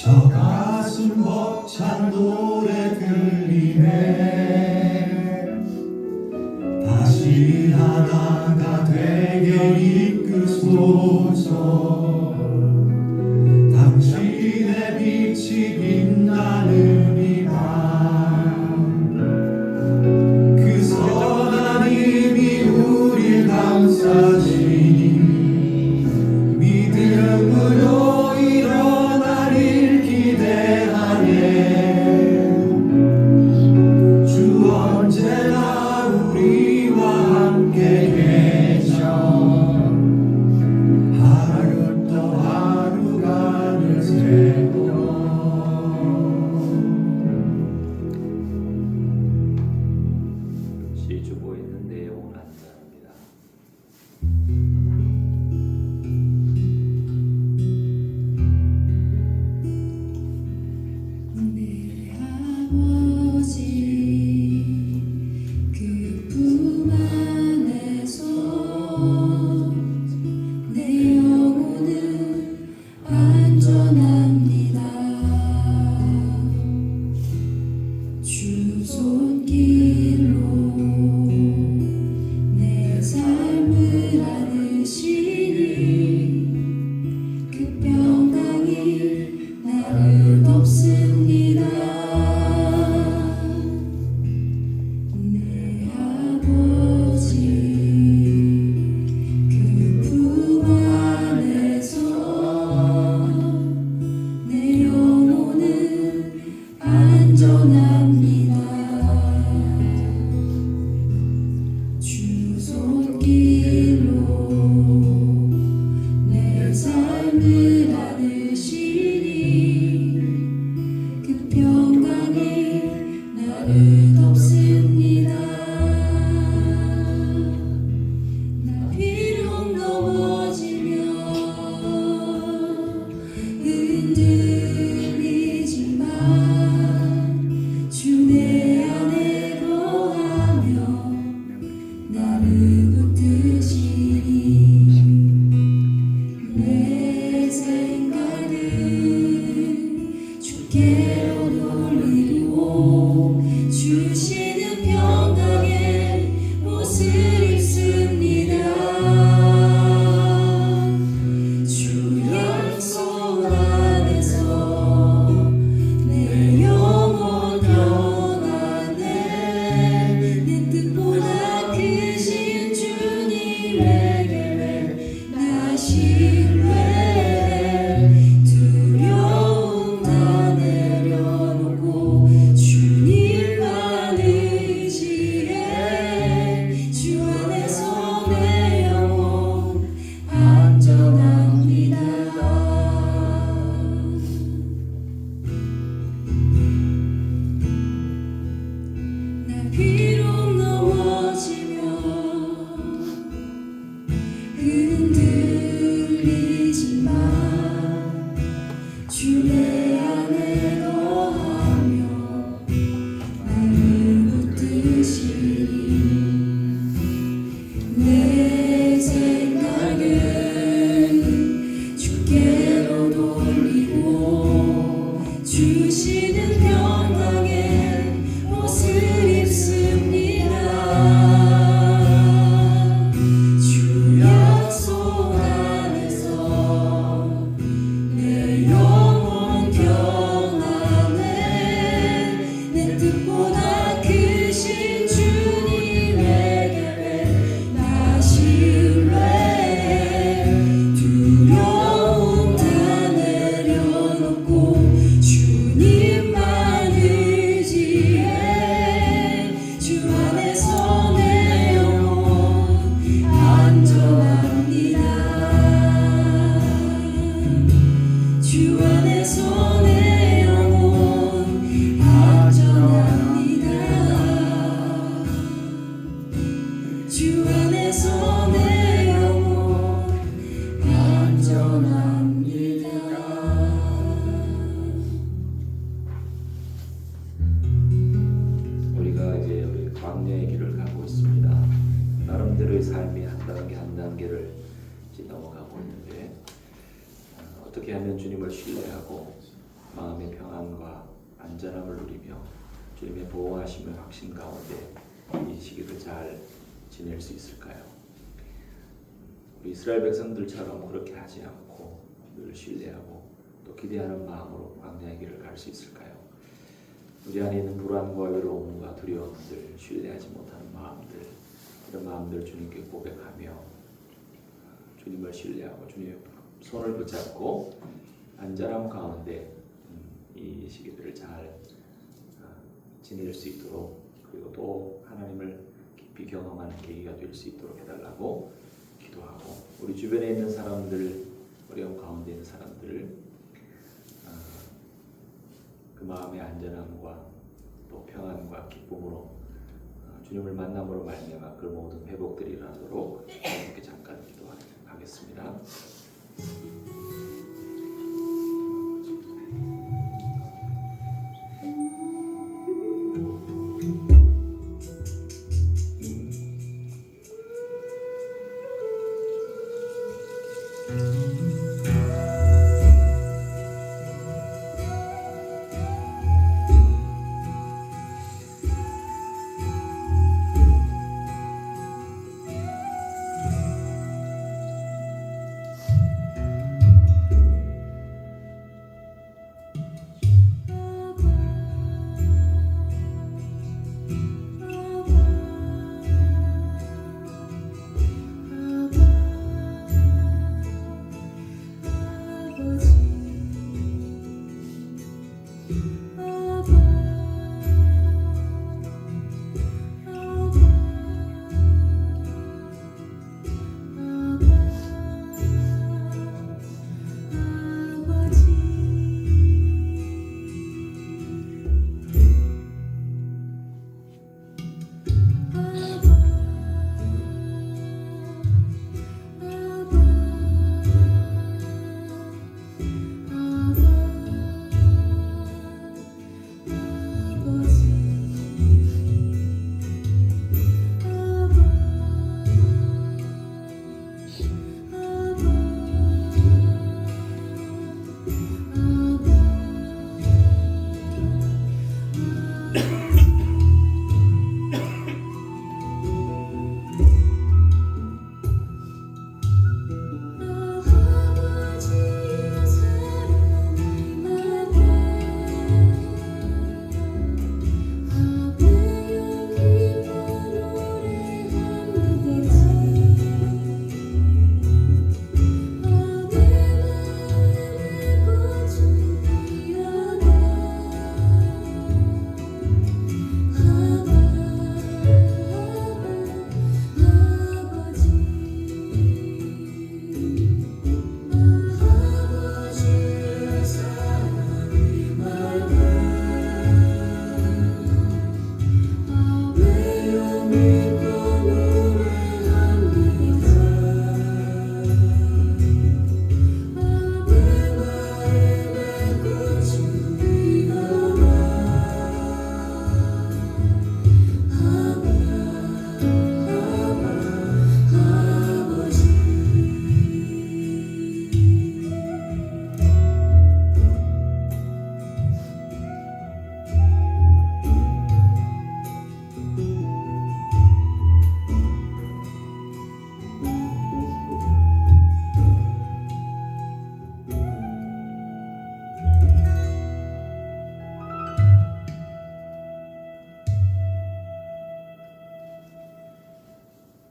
저 가슴 벅찬 노래들 다시 하나가 되게 이끄소서. 당신의 빛이 빛나는 이 밤, 그 선한 힘이 우릴 감싸지. 믿음으로 일어나길 기대하네. 주 언제나 우리와 함께 계셔. 하루 또 하루가 늘 새로. 시주고 있는 내용을 한잔합니다. 내 아버지 그 품 안에서 내 영혼은 안전합니다. 주 손길로 내 삶을 안으시니 그 평강이 나를 덮습니다. 내 아버지 그 품 안에서 내 영혼은 안전합니다. 주 손길로 내 삶을 안으시니 그 평강이 나를 덮습니다. 나 비록 넘어지면 흔들리지만 주 내 안에 거하며 나를 붙드시니 내 생각을 주께로 돌리고 주시는 평강의 옷을 입습니다. 주 약속 안에서 내 영혼 평안해. 내 뜻보다 크신 주님의 계획 나 신뢰해. 두려움 다 내려놓고 주님만 의지해. 주 안에서 내 영혼 안전합니다. 나 비록 넘어지면 흔들리지만 주 내 안에 거하며 나를 붙드시니 내 생각을 주께로 돌리고 주시는 평강의 옷을 입습니다. 주 약속 안에서 내 영혼 평안해. 내 뜻보다 크신 주님의 계획 나 신뢰해. 두려움 다 내려놓고 주님만 의지해. 주 안에서 내 영혼 안전합니다. 주 안에서 내 영혼 안전합니다. 주 안에서 내 영혼 안전합니다. 우리가 이제 우리 광야의 길을 가고 있습니다. 나름대로의 삶이 한 단계 한 단계를 이제 넘어가고 있는데 어떻게 하면 주님을 신뢰하고 마음의 평안과 안전함을 누리며 주님의 보호하심의 확신 가운데 이 시기를 잘 지낼 수 있을까요? 우리 이스라엘 백성들처럼 그렇게 하지 않고 늘 신뢰하고 또 기대하는 마음으로 광야의 길을 갈 수 있을까요? 우리 안에 있는 불안과 외로움과 두려움들, 신뢰하지 못하는 마음들, 이런 마음들 주님께 고백하며 주님을 신뢰하고 주님의 손을 붙잡고 안전함 가운데 이 시기들을 잘 지낼 수 있도록, 그리고 또 하나님을 깊이 경험하는 계기가 될 수 있도록 해달라고 기도하고, 우리 주변에 있는 사람들, 어려움 가운데 있는 사람들을 그 마음의 안전함과 또 평안과 기쁨으로 주님을 만남으로 말미암아 그 모든 회복들이 일어나도록 이렇게 잠깐 기도하겠습니다.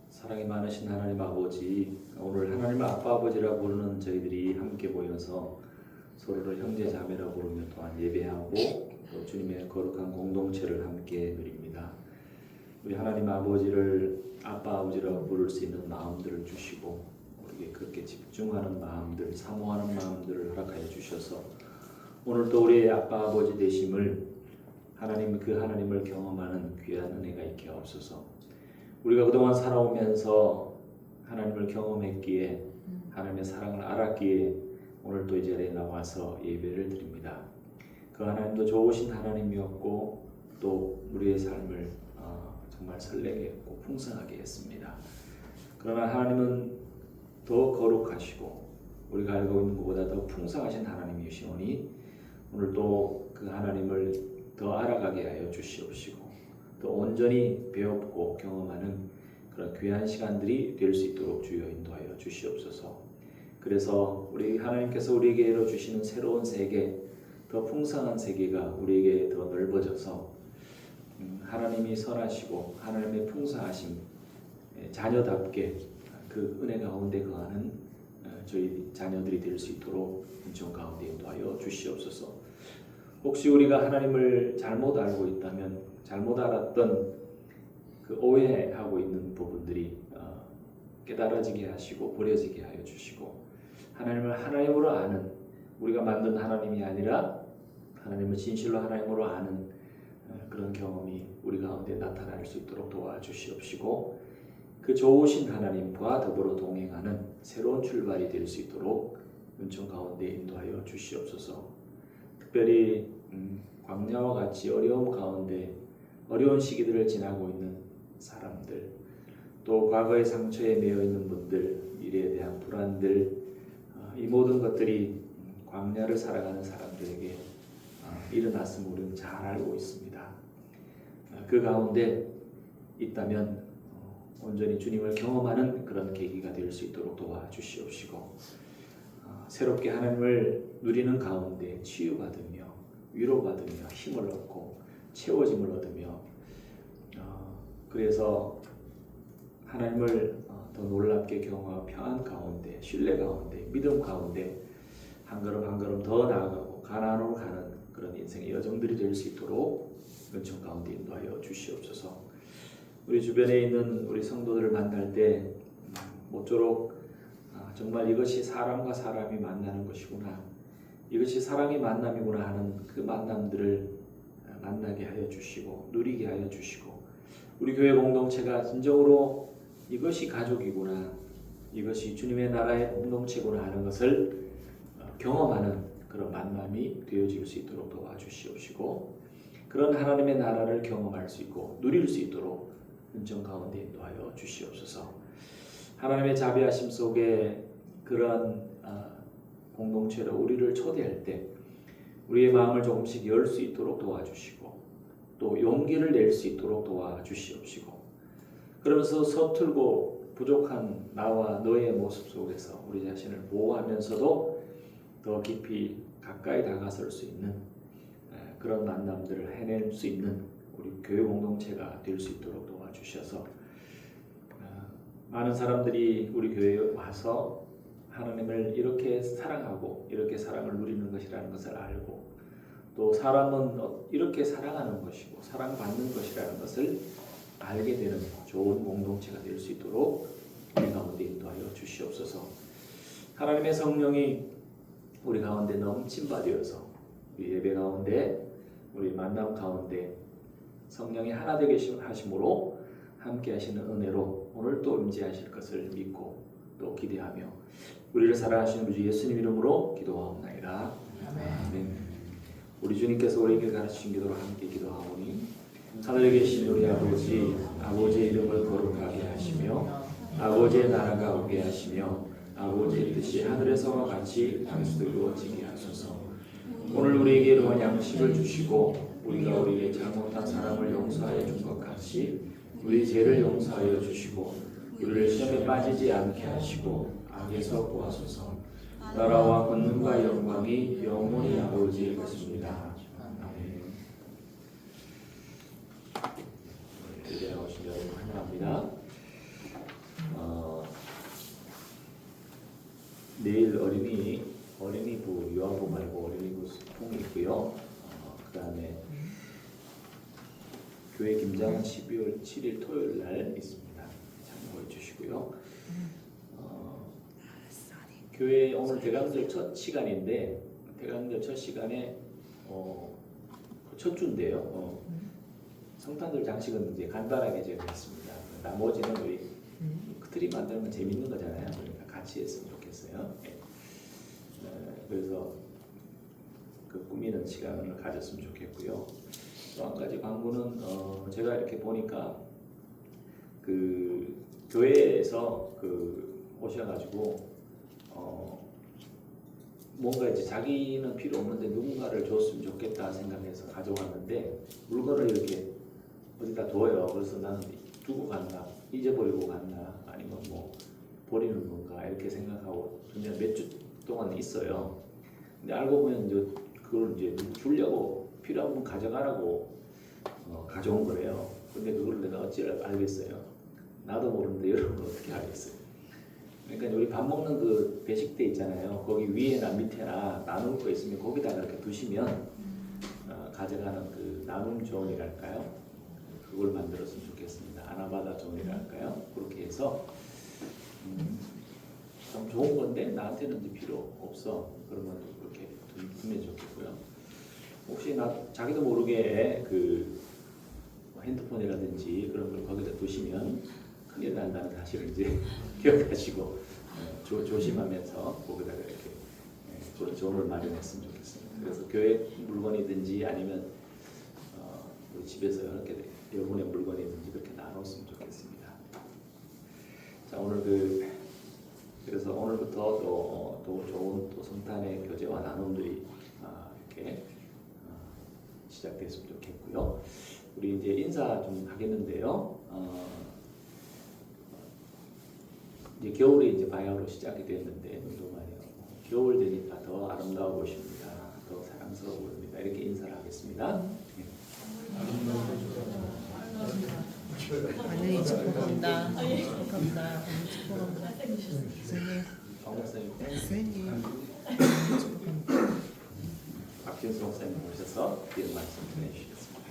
사랑이 많으신 하나님 아버지, 오늘 하나님 아빠 아버지라고 부르는 저희들이 함께 모여서 서로를 형제 자매라고 부르며 또한 예배하고 또 주님의 거룩한 공동체를 함께 누립니다. 우리 하나님 아버지를 아빠 아버지라고 부를 수 있는 마음들을 주시고 우리에게 그렇게 집중하는 마음들, 사모하는 마음들을 허락하여 주셔서 오늘 또 우리의 아빠 아버지 되심을 하나님, 그 하나님을 경험하는 귀한 은혜가 있게 하옵소서. 우리가 그동안 살아오면서 하나님을 경험했기에 하나님의 사랑을 알았기에 오늘 또 이 자리에 나와서 예배를 드립니다. 그 하나님도 좋으신 하나님이었고 또 우리의 삶을 정말 설레게 했고 풍성하게 했습니다. 그러나 하나님은 더 거룩하시고 우리가 알고 있는 것보다 더 풍성하신 하나님이시오니 오늘 또 그 하나님을 더 알아가기 충만하게 하여 주시옵시고 또 온전히 배웠고 경험하는 그런 귀한 시간들이 될 수 있도록 주여 인도하여 주시옵소서. 그래서 우리 하나님께서 우리에게 열어 주시는 새로운 세계, 더 풍성한 세계가 우리에게 더 넓어져서 하나님이 선하시고 하나님의 풍성하심, 자녀답게 그 은혜 가운데 거하는 저희 자녀들이 될 수 있도록 은총 가운데 인도하여 주시옵소서. 혹시 우리가 하나님을 잘못 알고 있다면 잘못 알았던 그 오해하고 있는 부분들이 깨달아지게 하시고 버려지게 하여 주시고 하나님을 하나님으로 아는, 우리가 만든 하나님이 아니라 하나님을 진실로 하나님으로 아는 그런 경험이 우리 가운데 나타날 수 있도록 도와주시옵시고 그 좋으신 하나님과 더불어 동행하는 새로운 출발이 될 수 있도록 은총 가운데 인도하여 주시옵소서. 특별히 광야와 같이 어려움 가운데 어려운 시기들을 지나고 있는 사람들, 또 과거의 상처에 매여 있는 분들, 미래에 대한 불안들, 이 모든 것들이 광야를 살아가는 사람들에게 일어났음을 우리는 잘 알고 있습니다. 그 가운데 있다면 온전히 주님을 경험하는 그런 계기가 될 수 있도록 도와주시옵시고 새롭게 하나님을 누리는 가운데 치유받으며 위로받으며 힘을 얻고 채워짐을 얻으며 그래서 하나님을 더 놀랍게 경험하고 평안 가운데, 신뢰 가운데, 믿음 가운데 한 걸음 한 걸음 더 나아가고 가나안으로 가는 그런 인생의 여정들이 될 수 있도록 은총 가운데 인도하여 주시옵소서. 우리 주변에 있는 우리 성도들을 만날 때 모쪼록 정말 이것이 사람과 사람이 만나는 것이구나, 이것이 사랑의 만남이구나 하는 그 만남들을 만나게 하여 주시고 누리게 하여 주시고 우리 교회 공동체가 진정으로 이것이 가족이구나, 이것이 주님의 나라의 공동체구나 하는 것을 경험하는 그런 만남이 되어질 수 있도록 도와주시옵시고 그런 하나님의 나라를 경험할 수 있고 누릴 수 있도록 은총 가운데 인도하여 주시옵소서. 하나님의 자비하심 속에 그러한 공동체로 우리를 초대할 때 우리의 마음을 조금씩 열 수 있도록 도와주시고 또 용기를 낼 수 있도록 도와주시옵시고 그러면서 서툴고 부족한 나와 너의 모습 속에서 우리 자신을 보호하면서도 더 깊이 가까이 다가설 수 있는 그런 만남들을 해낼 수 있는 우리 교회 공동체가 될 수 있도록 도와주셔서 많은 사람들이 우리 교회에 와서 하나님을 이렇게 사랑하고 이렇게 사랑을 누리는 것이라는 것을 알고 또 사람은 이렇게 사랑하는 것이고 사랑받는 것이라는 것을 알게 되는 좋은 공동체가 될 수 있도록 우리 가운데 인도하여 주시옵소서. 하나님의 성령이 우리 가운데 넘침바 되어서 우리 예배 가운데 우리 만남 가운데 성령이 하나 되게 하심으로 함께 하시는 은혜로 오늘 또 임재하실 것을 믿고 또 기대하며 우리를 사랑하시는 우리 주 예수님 이름으로 기도하옵나이다. 아멘. 우리 주님께서 우리에게 가르치신 기도로 함께 기도하오니 하늘에 계신 우리 아버지, 아버지의 이름을 거룩하게 하시며 아버지의 나라가 오게 하시며 아버지의 뜻이 하늘에서와 같이 땅에서도 이루어지게 하소서. 오늘 우리에게 이러한 양식을 주시고 우리가 우리에게 잘못한 사람을 용서하여 준 것 같이 우리 죄를 용서하여 주시고 우리를 시험에 빠지지 않게 하시고 악에서 구하소서. 나라와 권능과 영광이 영원히 아버지의 것입니다. 아멘. 이제 나오신 여러분 환영합니다. 내일 어린이부 유아부 말고 어린이부 소풍이 있고요. 그 다음에 교회 김장은 12월 7일 토요일 날 있습니다. 참고해 주시고요. 교회 오늘 대강절 첫 시간인데 대강절 첫 시간에 첫 주인데요. 성탄절 장식은 이제 간단하게 제가 했습니다. 나머지는 우리 트리 만드는 건 재밌는 거잖아요. 그러니까 같이 했으면 좋겠어요. 그래서 그 꾸미는 시간을 가졌으면 좋겠고요. 또 한 가지 광고는 제가 이렇게 보니까 그 교회에서 그 오셔가지고 뭔가 이제 자기는 필요 없는데 누군가를 줬으면 좋겠다 생각해서 가져왔는데 물건 물건을 이렇게 어디다 둬요. 그래서 나는 두고 갔나, 잊어버리고 갔나, 아니면 뭐 버리는 건가 이렇게 생각하고 그냥 몇 주 동안 있어요. 근데 알고 보면 이제 그걸 이제 주려고 필요하면 가져가라고 가져온 거래요. 근데 그걸 내가 어찌 알겠어요? 나도 모르는데 여러분 어떻게 알겠어요? 그러니까 우리 밥 먹는 그 배식대 있잖아요. 거기 위에나 밑에나 나눌 거 있으면 거기다가 이렇게 두시면 가져가는 그 나눔 존이랄까요? 그걸 만들었으면 좋겠습니다. 아나바다 존이랄까요? 그렇게 해서 참 좋은 건데 나한테는 이제 필요 없어. 그러면 그렇게 두면 좋겠고요. 혹시 자기도 모르게 그 핸드폰이라든지 그런 걸 거기다 두시면 큰일 난다는 사실을 이제 기억하시고 조심하면서 거기다가 이렇게 그런 존을 마련했으면 좋겠습니다. 그래서 교회 물건이든지 아니면 우리 집에서 이렇게 여러분의 물건이든지 그렇게 나눴으면 좋겠습니다. 자, 오늘 그래서 오늘부터 또 좋은 또 성탄의 교제와 나눔들이 이렇게 시작됐으면 좋겠고요. 우리 이제 인사 좀 하겠는데요. 이제 겨울이 이제 바야흐로 시작이 됐는데 또 말이요. 겨울 되니까 더 아름다워 보십니다. 더 사랑스러워 보입니다. 이렇게 인사를 하겠습니다. 네. 하늘이 축복합니다. 축복합니다. 축복합니다. 정 목사님, 선생님. 박진수 목사님 오셔서 뒤에 말씀 전해주시겠습니다.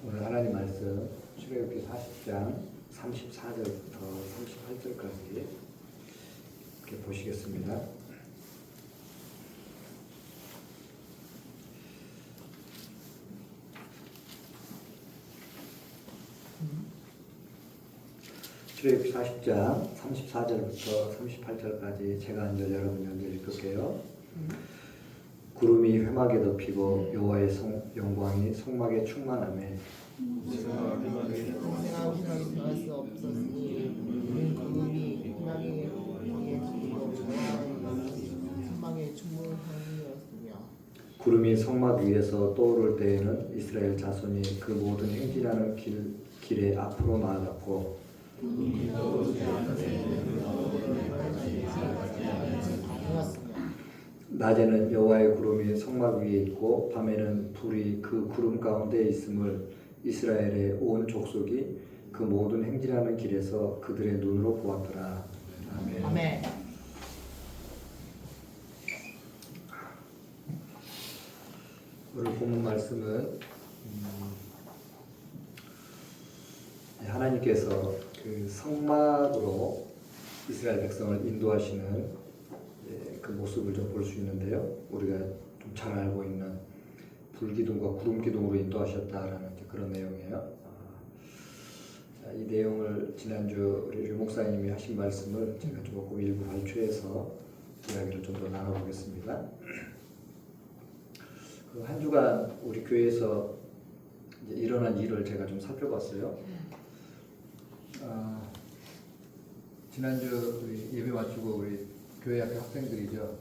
오늘 하나님 말씀 출애굽기 40장 34절부터 38절까지 이렇게 보시겠습니다. 출애굽기 40장 34절부터 38절까지 제가 이제 여러분 먼저 읽을게요. 구름이 회막에 덮이고 여호와의 영광이 성막에 충만하며 생각하고 생각이 변할 수 없었으니 우리는 구름이 희망의 위에 덮이고 전망의 주물함이었으며 구름이 성막 위에서 떠오를 때에는 이스라엘 자손이 그 모든 행진하는 길에 앞으로 나아갔고 낮에는 여호와의 구름이 성막 위에 있고 밤에는 불이 그 구름 가운데 있음을 이스라엘의 온 족속이 그 모든 행진하는 길에서 그들의 눈으로 보았더라. 아멘. 아멘. 오늘 본문 말씀은 하나님께서 그 성막으로 이스라엘 백성을 인도하시는 그 모습을 좀 볼 수 있는데요. 우리가 좀 잘 알고 있는 불기둥과 구름기둥으로 인도하셨다라는 그런 내용이에요. 이 내용을 지난주 우리 류 목사님이 하신 말씀을 제가 조금 일부 발췌해서 이야기를 좀 더 나눠보겠습니다. 그 한 주간 우리 교회에서 이제 일어난 일을 제가 좀 살펴봤어요. 지난주 우리 예배 마치고 우리 교회 앞에 학생들이죠.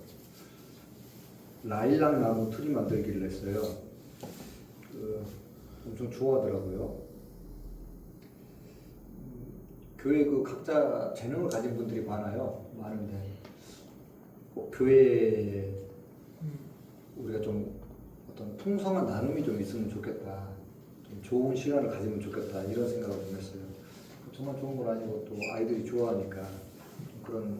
라일락 나무 트리 만들기를 했어요. 엄청 좋아하더라고요. 교회 그 각자 재능을 가진 분들이 많은데 교회에 우리가 좀 어떤 풍성한 나눔이 좀 있으면 좋겠다. 좀 좋은 시간을 가지면 좋겠다. 이런 생각을 좀 했어요. 정말 좋은 건 아니고 또 아이들이 좋아하니까 그런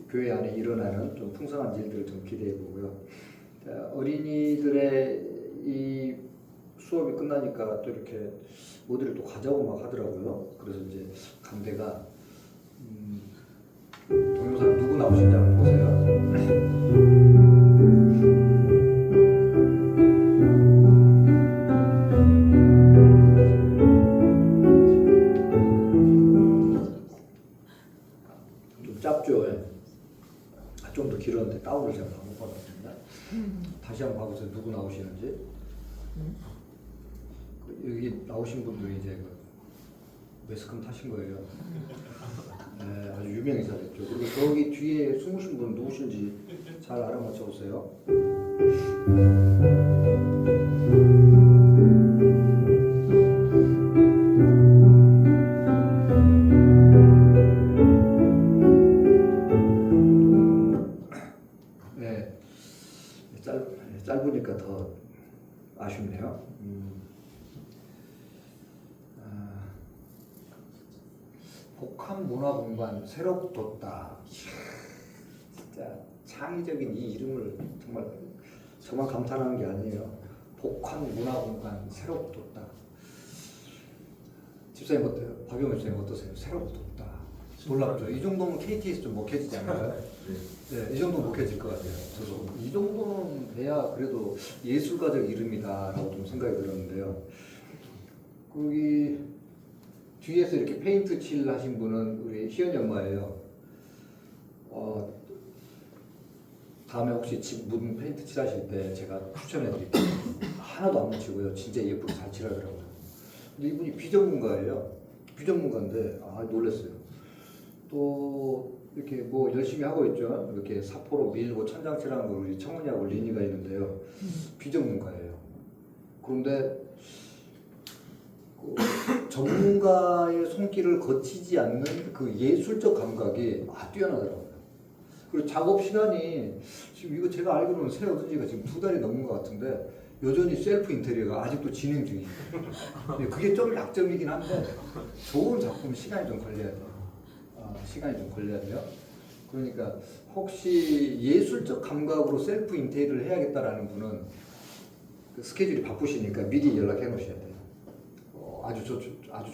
교회 안에 일어나는 좀 풍성한 일들을 좀 기대해 보고요. 어린이들의 이 수업이 끝나니까 또 이렇게 어디를 또 가자고 막 하더라고요. 그래서 이제 강대가 동영상 누구 나오신지 한번 보세요. 좀 짧죠. 좀 더 길었는데 다운을 제가 못 받았습니다. 다시 한번 봐보세요. 누구 나오시는지. 여기 나오신 분들이 이제 그 매스컴 타신 거예요. 유명히 잘했죠. 그리고 저기 뒤에 숨으신 분 누구신지 잘 알아맞혀 보세요. 네, 짧으니까 더 아쉽네요. 복합 문화 공간 새롭 돋다. 진짜 창의적인 이 이름을 정말 저만 감탄하는 게 아니에요. 복합 문화 공간 새롭 돋다. 집사님 어때요? 박영훈 집사님 어떠세요? 새롭 돋다. 놀랍죠. 이 정도면 KT에서 좀 먹혀지지 않나요? 네, 이 정도 먹혀질 것 같아요. 저도 이 정도는 돼야 그래도 예술가적 이름이다라고 좀 생각이 들었는데요. 거기 뒤에서 이렇게 페인트 칠 하신 분은 우리 희연이 엄마예요. 다음에 혹시 집 문 페인트 칠하실 때 제가 추천해 드릴게요. 하나도 안 묻히고요. 진짜 예쁘게 잘 칠하더라고요. 근데 이분이 비전문가예요. 비전문가인데 놀랐어요. 또 이렇게 뭐 열심히 하고 있죠. 이렇게 사포로 밀고 천장 칠하는 거 우리 청문이하고 리니가 있는데요. 비전문가예요. 그런데 전문가의 손길을 거치지 않는 그 예술적 감각이 뛰어나더라고요. 그리고 작업 시간이 지금 이거 제가 알기로는 새 얻은 지가 지금 2달이 넘은 것 같은데 여전히 셀프 인테리어가 아직도 진행 중이에요. 그게 좀 약점이긴 한데 좋은 작품 시간이 좀 걸려야 돼요. 시간이 좀 걸려야 돼요. 그러니까 혹시 예술적 감각으로 셀프 인테리어를 해야겠다라는 분은 그 스케줄이 바쁘시니까 미리 연락해 놓으셔야 돼요. 아주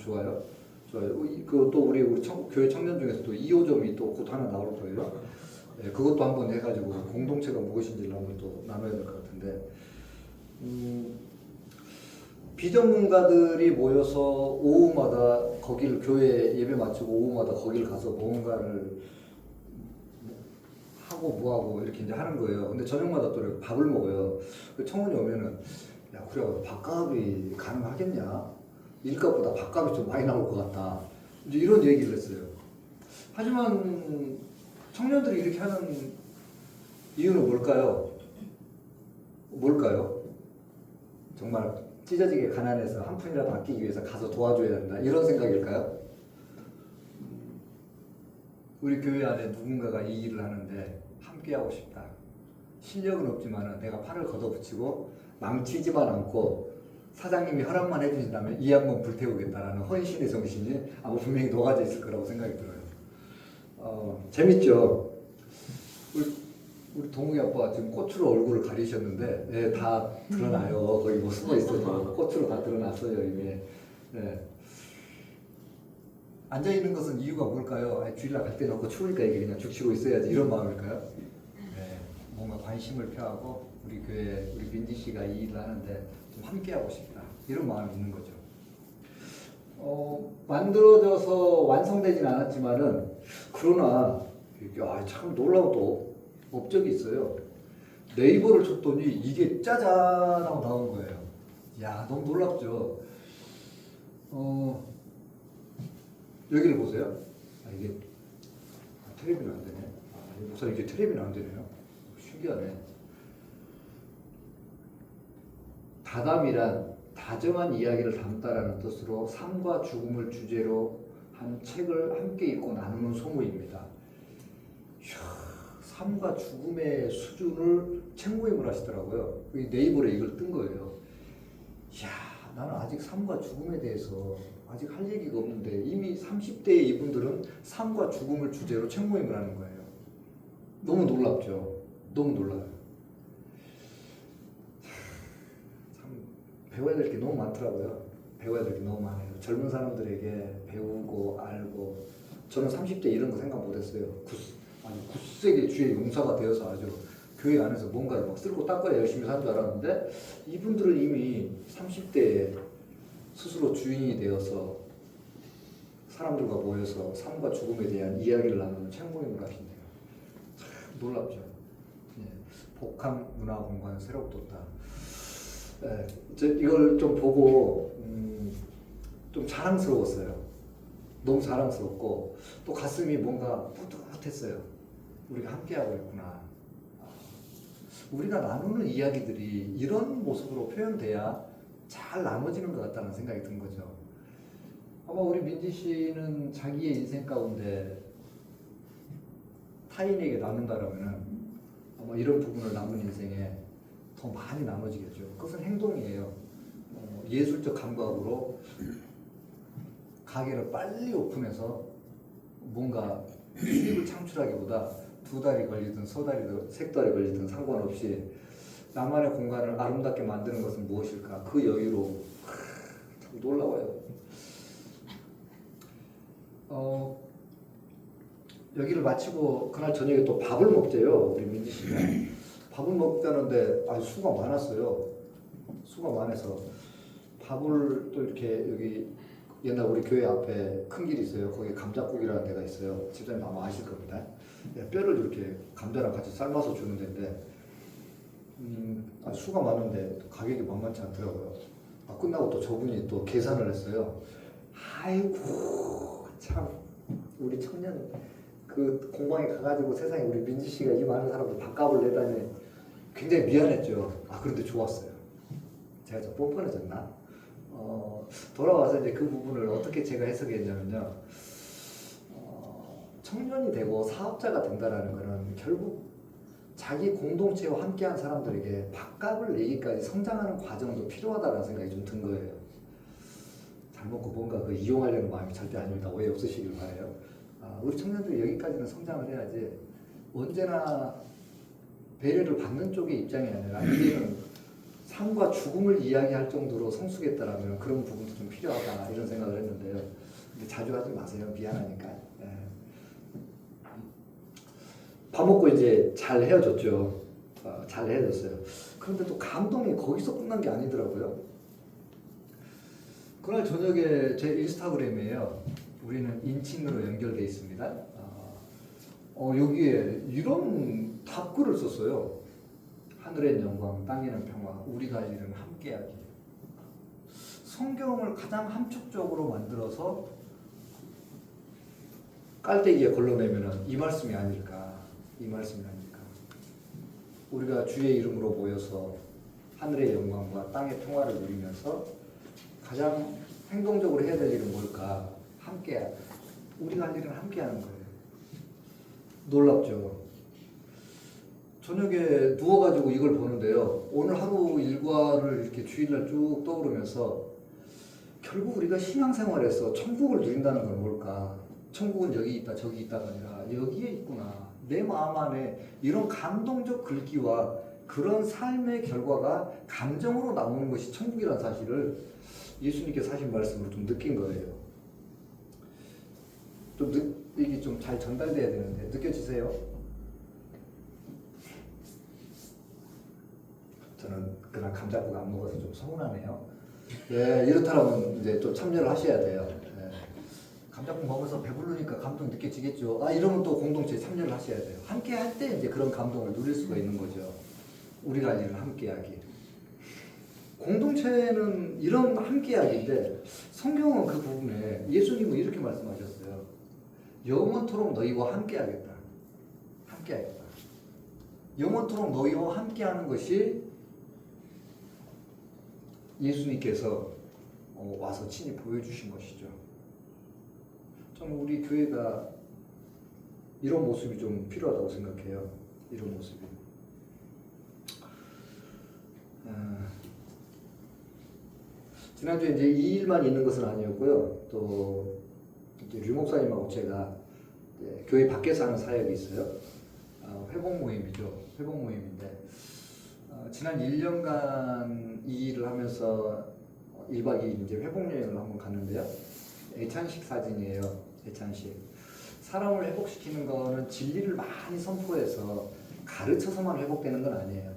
좋아요. 그또 우리 교회 청년 중에서도 2호점이 또 곧 하나 나올 거예요. 네, 그것도 한번 해가지고 공동체가 무엇인지를 한번 또 나눠야 될 것 같은데, 비전문가들이 모여서 오후마다 거기를 교회 예배 마치고 오후마다 거기를 가서 뭔가를 하고 뭐하고 이렇게 이제 하는 거예요. 근데 저녁마다 또 이렇게 밥을 먹어요. 청원이 오면은 야 그래 밥값이 가능하겠냐? 일값보다 밥값이 좀 많이 나올 것 같다. 이제 이런 얘기를 했어요. 하지만 청년들이 이렇게 하는 이유는 뭘까요? 정말 찢어지게 가난해서 한 푼이라도 아끼기 위해서 가서 도와줘야 한다. 이런 생각일까요? 우리 교회 안에 누군가가 이 일을 하는데 함께하고 싶다. 실력은 없지만 내가 팔을 걷어붙이고 망치지만 않고 사장님이 허락만 해주신다면 이 한번 불태우겠다라는 헌신의 정신이 분명히 녹아져 있을 거라고 생각이 들어요. 재밌죠? 우리 동욱이 아빠가 지금 꽃으로 얼굴을 가리셨는데, 네, 다 드러나요. 거기 뭐 숨어 있어도 꽃으로 다 드러났어요 이미. 네. 앉아 있는 것은 이유가 뭘까요? 주일날 갈 때 놓고 추우니까 이게 그냥 죽치고 있어야지 이런 마음일까요? 네, 뭔가 관심을 표하고 우리 교회 우리 민지 씨가 이 일을 하는데 좀 함께하고 싶다 이런 마음이 있는 거죠. 만들어져서 완성되진 않았지만은 그러나 참 놀라운 또 업적이 있어요. 네이버를 쳤더니 이게 짜잔 하고 나온 거예요. 야 너무 놀랍죠. 여기를 보세요. 이게 텔레비는 안 되네. 목사님 이게 텔레비는 안 되네요. 신기하네. 다담이란 다정한 이야기를 담다라는 뜻으로 삶과 죽음을 주제로 한 책을 함께 읽고 나누는 소모입니다. 삶과 죽음의 수준을 책 모임을 하시더라고요. 네이버에 이걸 뜬 거예요. 이야, 나는 아직 삶과 죽음에 대해서 아직 할 얘기가 없는데 이미 30대의 이분들은 삶과 죽음을 주제로 책 모임을 하는 거예요. 너무 놀랍죠? 너무 놀라요. 참 배워야 될 게 너무 많더라고요. 배워야 될 게 너무 많아요. 젊은 사람들에게 배우고 알고 저는 30대 이런 거 생각 못했어요. 굳세게 주의 용사가 되어서 아주 교회 안에서 뭔가를 막 쓸고 닦아야 열심히 사는 줄 알았는데 이분들은 이미 30대에 스스로 주인이 되어서 사람들과 모여서 삶과 죽음에 대한 이야기를 나누는 책 모임을 하신대요. 참 놀랍죠. 예, 복합 문화 공간 새롭 돋다. 이걸 좀 보고 좀 자랑스러웠어요. 너무 자랑스럽고 또 가슴이 뭔가 뿌듯했어요. 우리가 함께하고 있구나. 우리가 나누는 이야기들이 이런 모습으로 표현돼야 잘 나눠지는 것 같다는 생각이 든 거죠. 아마 우리 민지 씨는 자기의 인생 가운데 타인에게 나눈다라면은 아마 이런 부분을 남은 인생에 더 많이 나눠지겠죠. 그것은 행동이에요. 예술적 감각으로 가게를 빨리 오픈해서 뭔가 수익을 창출하기보다 2달이 걸리든 3달이든 3달이 걸리든 상관없이 나만의 공간을 아름답게 만드는 것은 무엇일까? 그 여유로 참 놀라워요. 여기를 마치고 그날 저녁에 또 밥을 먹재요. 우리 민지 씨가 밥을 먹자는데 아주 수가 많았어요. 수가 많아서 밥을 또 이렇게 여기 옛날 우리 교회 앞에 큰 길이 있어요. 거기 감자국이라는 데가 있어요. 집사님 아마 아실 겁니다. 뼈를 이렇게 감자랑 같이 삶아서 주는 데인데 수가 많은데 가격이 만만치 않더라고요. 끝나고 또 저분이 또 계산을 했어요. 아이고 참 우리 청년 그 공방에 가가지고 세상에 우리 민지 씨가 이 많은 사람들 밥값을 내다니 굉장히 미안했죠. 그런데 좋았어요. 제가 좀 뻔뻔해졌나? 돌아와서 이제 그 부분을 어떻게 제가 해석했냐면요. 청년이 되고 사업자가 된다라는 것은 결국 자기 공동체와 함께한 사람들에게 밥값을 내기까지 성장하는 과정도 필요하다는 생각이 좀 든 거예요. 잘 먹고 뭔가 그 이용하려는 마음이 절대 아닙니다. 오해 없으시길 바라요. 우리 청년들이 여기까지는 성장을 해야지 언제나 배려를 받는 쪽의 입장이 아니라 이제는 삶과 죽음을 이야기할 정도로 성숙했다라면 그런 부분도 좀 필요하다 이런 생각을 했는데요. 근데 자주 하지 마세요. 미안하니까. 밥 먹고 이제 잘 헤어졌죠. 잘 헤어졌어요. 그런데 또 감동이 거기서 끝난 게 아니더라고요. 그날 저녁에 제 인스타그램에요. 우리는 인칭으로 연결돼 있습니다. 여기에 이런 답글을 썼어요. 하늘의 영광, 땅에는 평화, 우리가 할 일은 함께하기. 성경을 가장 함축적으로 만들어서 깔때기에 걸러내면은 이 말씀이 아닐까. 이 말씀이 아닐까. 우리가 주의 이름으로 모여서 하늘의 영광과 땅의 평화를 누리면서 가장 행동적으로 해야 될 일은 뭘까? 함께. 우리가 할 일은 함께하는 거예요. 놀랍죠. 저녁에 누워가지고 이걸 보는데요. 오늘 하루 일과를 이렇게 주일날 쭉 떠오르면서 결국 우리가 신앙생활에서 천국을 누린다는 건 뭘까? 천국은 여기 있다 저기 있다가 아니라 여기에 있구나. 내 마음 안에 이런 감동적 글귀와 그런 삶의 결과가 감정으로 나오는 것이 천국이라는 사실을 예수님께서 하신 말씀으로 좀 느낀 거예요. 이게 좀 잘 전달돼야 되는데 느껴지세요? 저는 그날 감자국 안 먹어서 좀 서운하네요. 이렇다면 이제 또 참여를 하셔야 돼요. 감자국 먹어서 배부르니까 감동 느껴지겠죠. 이러면 또 공동체에 참여를 하셔야 돼요. 함께 할 때 이제 그런 감동을 누릴 수가 있는 거죠. 우리가 할 일을 함께하기. 공동체는 이런 함께하기인데 성경은 그 부분에 예수님은 이렇게 말씀하셨어요. 영원토록 너희와 함께하겠다. 함께하겠다. 영원토록 너희와 함께하는 것이 예수님께서 와서 친히 보여주신 것이죠. 저는 우리 교회가 이런 모습이 좀 필요하다고 생각해요. 이런 모습이. 지난주에 이제 이 일만 있는 것은 아니었고요. 또 이제 류 목사님하고 제가 교회 밖에서 하는 사역이 있어요. 회복 모임이죠. 회복 모임인데 지난 1년간 이 일을 하면서 1박 2일 이제 회복 여행을 한번 갔는데요. 애찬식 사진이에요. 애찬식. 사람을 회복시키는 거는 진리를 많이 선포해서 가르쳐서만 회복되는 건 아니에요.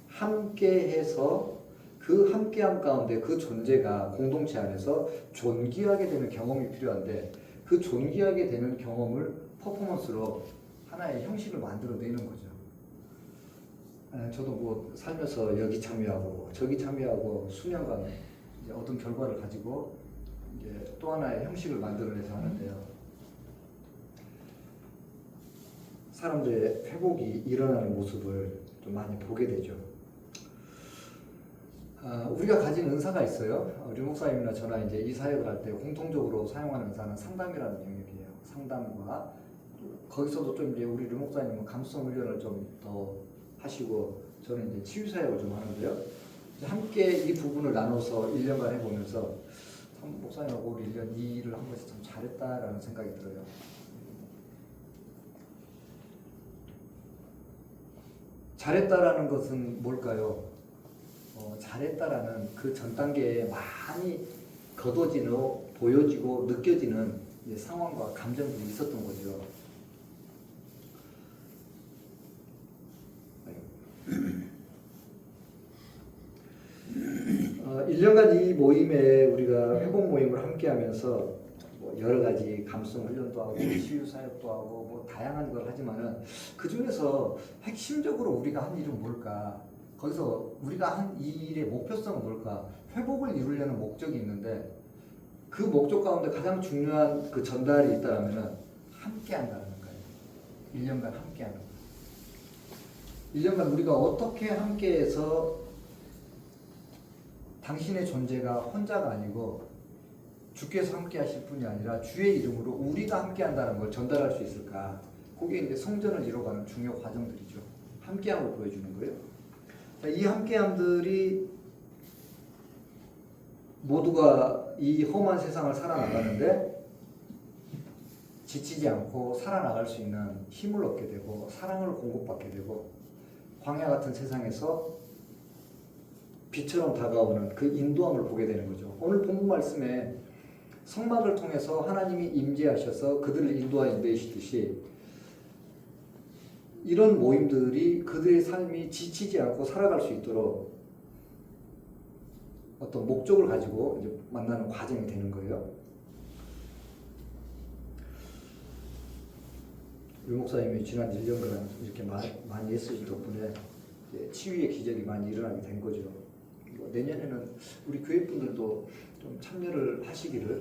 함께해서 그 함께함 가운데 그 존재가 공동체 안에서 존귀하게 되는 경험이 필요한데 그 존귀하게 되는 경험을 퍼포먼스로 하나의 형식을 만들어내는 거죠. 저도 뭐 살면서 여기 참여하고 저기 참여하고 수년간 이제 어떤 결과를 가지고 이제 또 하나의 형식을 만들어내서 하는데요. 사람들의 회복이 일어나는 모습을 좀 많이 보게 되죠. 우리가 가진 은사가 있어요. 우리 목사님이나 저나 이제 이 사역을 할 때 공통적으로 사용하는 은사는 상담이라는 영역이에요. 상담과 거기서도 좀 이제 우리 류 목사님은 감수성 훈련을 좀 더 하시고 저는 이제 치유 사역을 좀 하는데요. 함께 이 부분을 나눠서 1년간 해보면서 참 목사님하고 우리 1년 이 일을 한 것이 참 잘했다라는 생각이 들어요. 잘했다라는 것은 뭘까요? 잘했다라는 그 전 단계에 많이 거둬지는, 보여지고 느껴지는 이제 상황과 감정들이 있었던 거죠. 1년간 이 모임에 우리가 회복 모임을 함께 하면서 뭐 여러 가지 감성 훈련도 하고 치유 사역도 하고 뭐 다양한 걸 하지만은 그 중에서 핵심적으로 우리가 한 일은 뭘까? 거기서 우리가 한 이 일의 목표성은 뭘까? 회복을 이루려는 목적이 있는데 그 목적 가운데 가장 중요한 그 전달이 있다면은 함께 한다는 거예요. 1년간 함께 하는 거예요. 1년간 우리가 어떻게 함께해서 당신의 존재가 혼자가 아니고 주께서 함께 하실 뿐이 아니라 주의 이름으로 우리가 함께 한다는 걸 전달할 수 있을까? 그게 이제 성전을 이뤄가는 중요 과정들이죠. 함께함을 보여주는 거예요. 자, 이 함께함들이 모두가 이 험한 세상을 살아나가는데 지치지 않고 살아나갈 수 있는 힘을 얻게 되고 사랑을 공급받게 되고 광야 같은 세상에서 빛처럼 다가오는 그 인도함을 보게 되는 거죠. 오늘 본문 말씀에 성막을 통해서 하나님이 임재하셔서 그들을 인도하여 내시듯이 이런 모임들이 그들의 삶이 지치지 않고 살아갈 수 있도록 어떤 목적을 가지고 이제 만나는 과정이 되는 거예요. 유 목사님이 지난 1년간 이렇게 많이 애쓰신 덕분에 치유의 기적이 많이 일어나게 된 거죠. 내년에는 우리 교회 분들도 좀 참여를 하시기를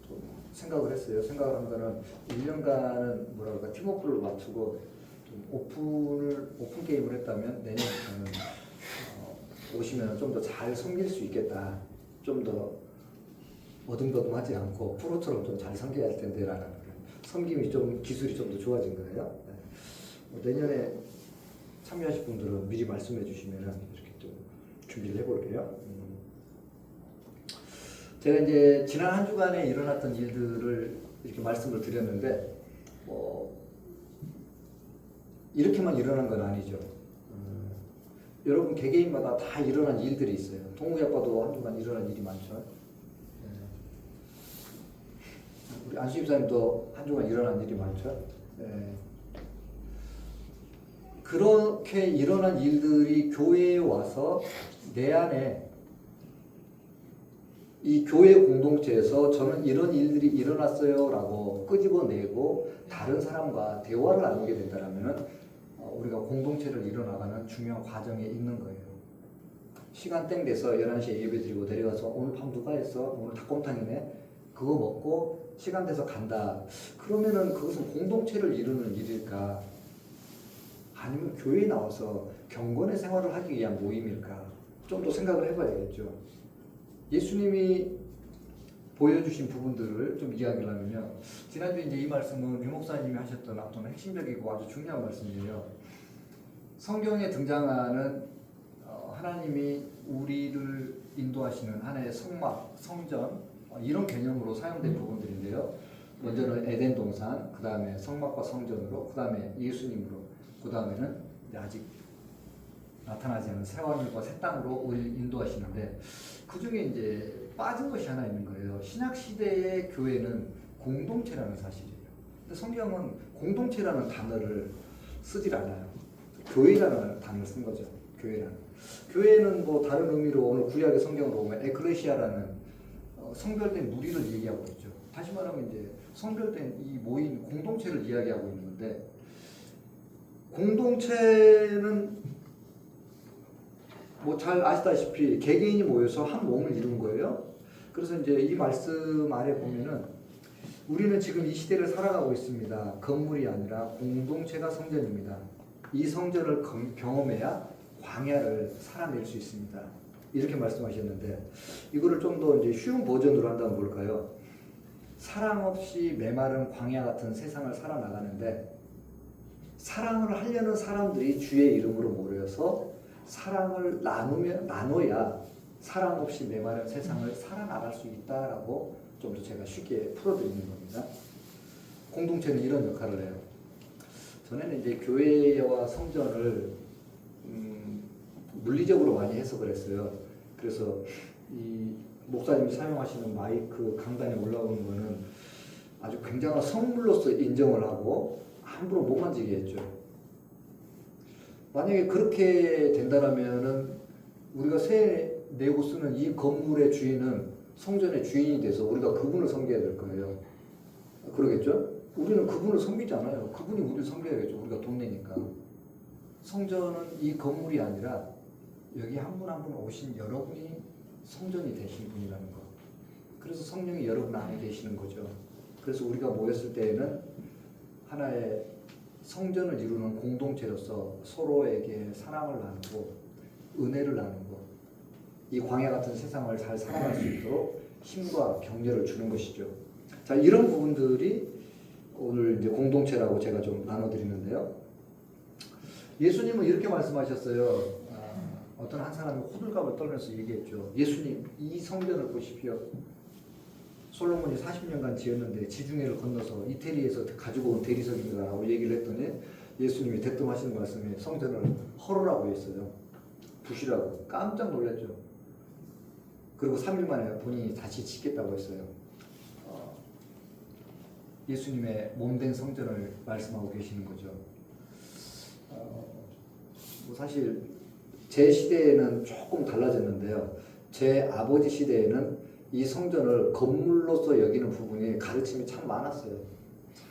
좀 생각을 했어요. 생각을 한 거는 1년간은 뭐랄까 팀워크를 맞추고 좀 오픈 게임을 했다면 내년부터는 오시면 좀 더 잘 섬길 수 있겠다. 좀 더 어둠더둠하지 않고 프로처럼 좀 잘 섬겨야 할 텐데라는 섬김이 좀 기술이 좀 더 좋아진 거예요. 내년에 참여하실 분들은 미리 말씀해 주시면은 이렇게 좀 준비를 해볼게요. 제가 이제 지난 한 주간에 일어났던 일들을 이렇게 말씀을 드렸는데 이렇게만 일어난 건 아니죠. 여러분 개개인마다 다 일어난 일들이 있어요. 동욱이 아빠도 한 주간 일어난 일이 많죠. 우리 안수 집사님도 한 주간 일어난 일이 많죠. 그렇게 일어난 일들이 교회에 와서 내 안에 이 교회 공동체에서 저는 이런 일들이 일어났어요 라고 끄집어내고 다른 사람과 대화를 나누게 된다면 우리가 공동체를 이뤄나가는 중요한 과정에 있는 거예요. 시간 땡 돼서 11시에 예배 드리고 내려가서 오늘 밤 누가 했어? 오늘 닭곰탕이네? 그거 먹고 시간 돼서 간다. 그러면은 그것은 공동체를 이루는 일일까? 아니면 교회에 나와서 경건의 생활을 하기 위한 모임일까? 좀 더 생각을 해봐야겠죠. 예수님이 보여주신 부분들을 좀 이야기를 하면요. 지난주에 이제 이 말씀은 유 목사님이 하셨던 어떤 핵심적이고 아주 중요한 말씀이에요. 성경에 등장하는 하나님이 우리를 인도하시는 하나의 성막, 성전 이런 개념으로 사용된 부분들인데요. 먼저는 에덴 동산, 그 다음에 성막과 성전으로, 그 다음에 예수님으로, 그 다음에는 아직 나타나지 않은 새하늘과 새 땅으로 우리를 인도하시는데 그 중에 이제 빠진 것이 하나 있는 거예요. 신약 시대의 교회는 공동체라는 사실이에요. 근데 성경은 공동체라는 단어를 쓰질 않아요. 교회라는 단어를 쓴 거죠. 교회는 뭐 다른 의미로 오늘 구약의 성경으로 보면 에클레시아라는 성별된 무리를 얘기하고 있죠. 다시 말하면 이제 성별된 이 모인 공동체를 이야기하고 있는 건데 공동체는 뭐 잘 아시다시피 개개인이 모여서 한 몸을 이룬 거예요. 그래서 이제 이 말씀 아래 보면은 우리는 지금 이 시대를 살아가고 있습니다. 건물이 아니라 공동체가 성전입니다. 이 성전을 경험해야 광야를 살아낼 수 있습니다. 이렇게 말씀하셨는데 이거를 좀 더 이제 쉬운 버전으로 한다면 뭘까요? 사랑 없이 메마른 광야 같은 세상을 살아나가는데 사랑을 하려는 사람들이 주의 이름으로 모여서 사랑을 나눠야 사랑 없이 메마른 세상을 살아나갈 수 있다라고 좀 더 제가 쉽게 풀어드리는 겁니다. 공동체는 이런 역할을 해요. 전에는 이제 교회와 성전을 물리적으로 많이 해석을 했어요. 그래서 이 목사님이 사용하시는 마이크 강단에 올라오는 거는 아주 굉장한 선물로서 인정을 하고 함부로 못 만지게 했죠. 만약에 그렇게 된다라면은 우리가 세 내고 쓰는 이 건물의 주인은 성전의 주인이 돼서 우리가 그분을 섬겨야 될 거예요. 그러겠죠? 우리는 그분을 섬기지 않아요. 그분이 우리를 섬겨야겠죠. 우리가 돈 내니까. 성전은 이 건물이 아니라 여기 한 분 한 분 오신 여러분이 성전이 되신 분이라는 거. 그래서 성령이 여러분 안에 계시는 거죠. 그래서 우리가 모였을 때에는 하나의 성전을 이루는 공동체로서 서로에게 사랑을 나누고 은혜를 나누고 이 광야 같은 세상을 잘 살아갈 수 있도록 힘과 격려를 주는 것이죠. 자, 이런 부분들이 오늘 이제 공동체라고 제가 좀 나눠드리는데요. 예수님은 이렇게 말씀하셨어요. 어떤 한 사람이 호들갑을 떨면서 얘기했죠. 예수님, 이 성전을 보십시오. 솔로몬이 40년간 지었는데 지중해를 건너서 이태리에서 가지고 온 대리석인가라고 얘기를 했더니 예수님이 대뜸하시는 말씀이 성전을 헐으라고 했어요. 부시라고. 깜짝 놀랐죠. 그리고 3일 만에 본인이 다시 짓겠다고 했어요. 예수님의 몸된 성전을 말씀하고 계시는 거죠. 뭐 사실 제 시대에는 조금 달라졌는데요. 제 아버지 시대에는 이 성전을 건물로서 여기는 부분이 가르침이 참 많았어요.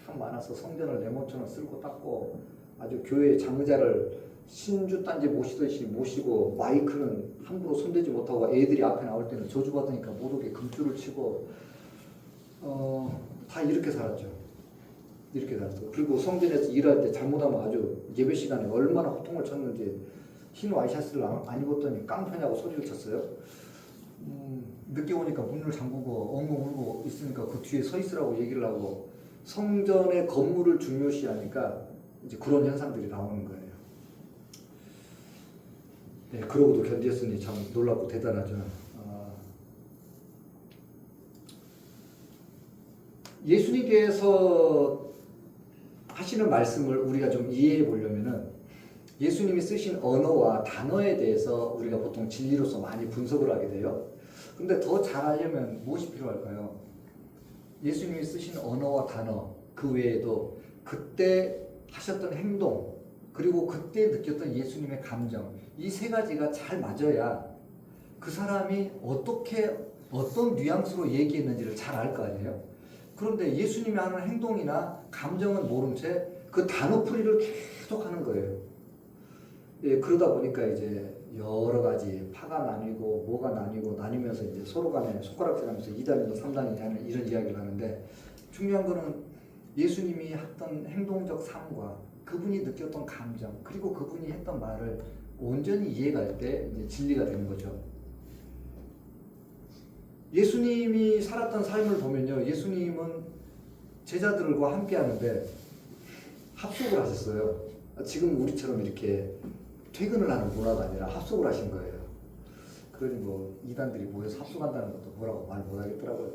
참 많아서 성전을 네모처럼 쓸고 닦고 아주 교회 장자를 신주단지 모시듯이 모시고 마이크는 함부로 손대지 못하고 애들이 앞에 나올 때는 저주받으니까 못 오게 금줄을 치고 다 이렇게 살았죠. 이렇게 살았어. 그리고 성전에서 일할 때 잘못하면 아주 예배 시간에 얼마나 호통을 쳤는지 흰 와이셔츠를 안 입었더니 깡패냐고 소리를 쳤어요. 늦게 오니까 문을 잠그고 엉엉 울고 있으니까 그 뒤에 서 있으라고 얘기를 하고 성전의 건물을 중요시하니까 이제 그런 현상들이 나오는 거예요. 네, 그러고도 견뎠으니 참 놀랍고 대단하죠. 예수님께서 하시는 말씀을 우리가 좀 이해해 보려면은 예수님이 쓰신 언어와 단어에 대해서 우리가 보통 진리로서 많이 분석을 하게 돼요. 근데 더 잘 알려면 무엇이 필요할까요? 예수님이 쓰신 언어와 단어 그 외에도 그때 하셨던 행동 그리고 그때 느꼈던 예수님의 감정 이 세 가지가 잘 맞아야 그 사람이 어떻게 어떤 뉘앙스로 얘기했는지를 잘 알 거 아니에요. 그런데 예수님이 하는 행동이나 감정은 모른 채 그 단어풀이를 계속 하는 거예요. 예, 그러다 보니까 이제 여러 가지 파가 나뉘고 뭐가 나뉘면서 이제 서로 간에 손가락질하면서 2단이냐 3단이냐 이런 이야기를 하는데 중요한 거는 예수님이 했던 행동적 삶과 그분이 느꼈던 감정 그리고 그분이 했던 말을 온전히 이해할 때 이제 진리가 되는 거죠. 예수님이 살았던 삶을 보면요, 예수님은 제자들과 함께 하는데 합숙을 하셨어요. 지금 우리처럼 이렇게 퇴근을 하는 문화가 아니라 합숙을 하신 거예요. 그러니 뭐 이단들이 모여서 합숙한다는 것도 뭐라고 말 못하겠더라고요.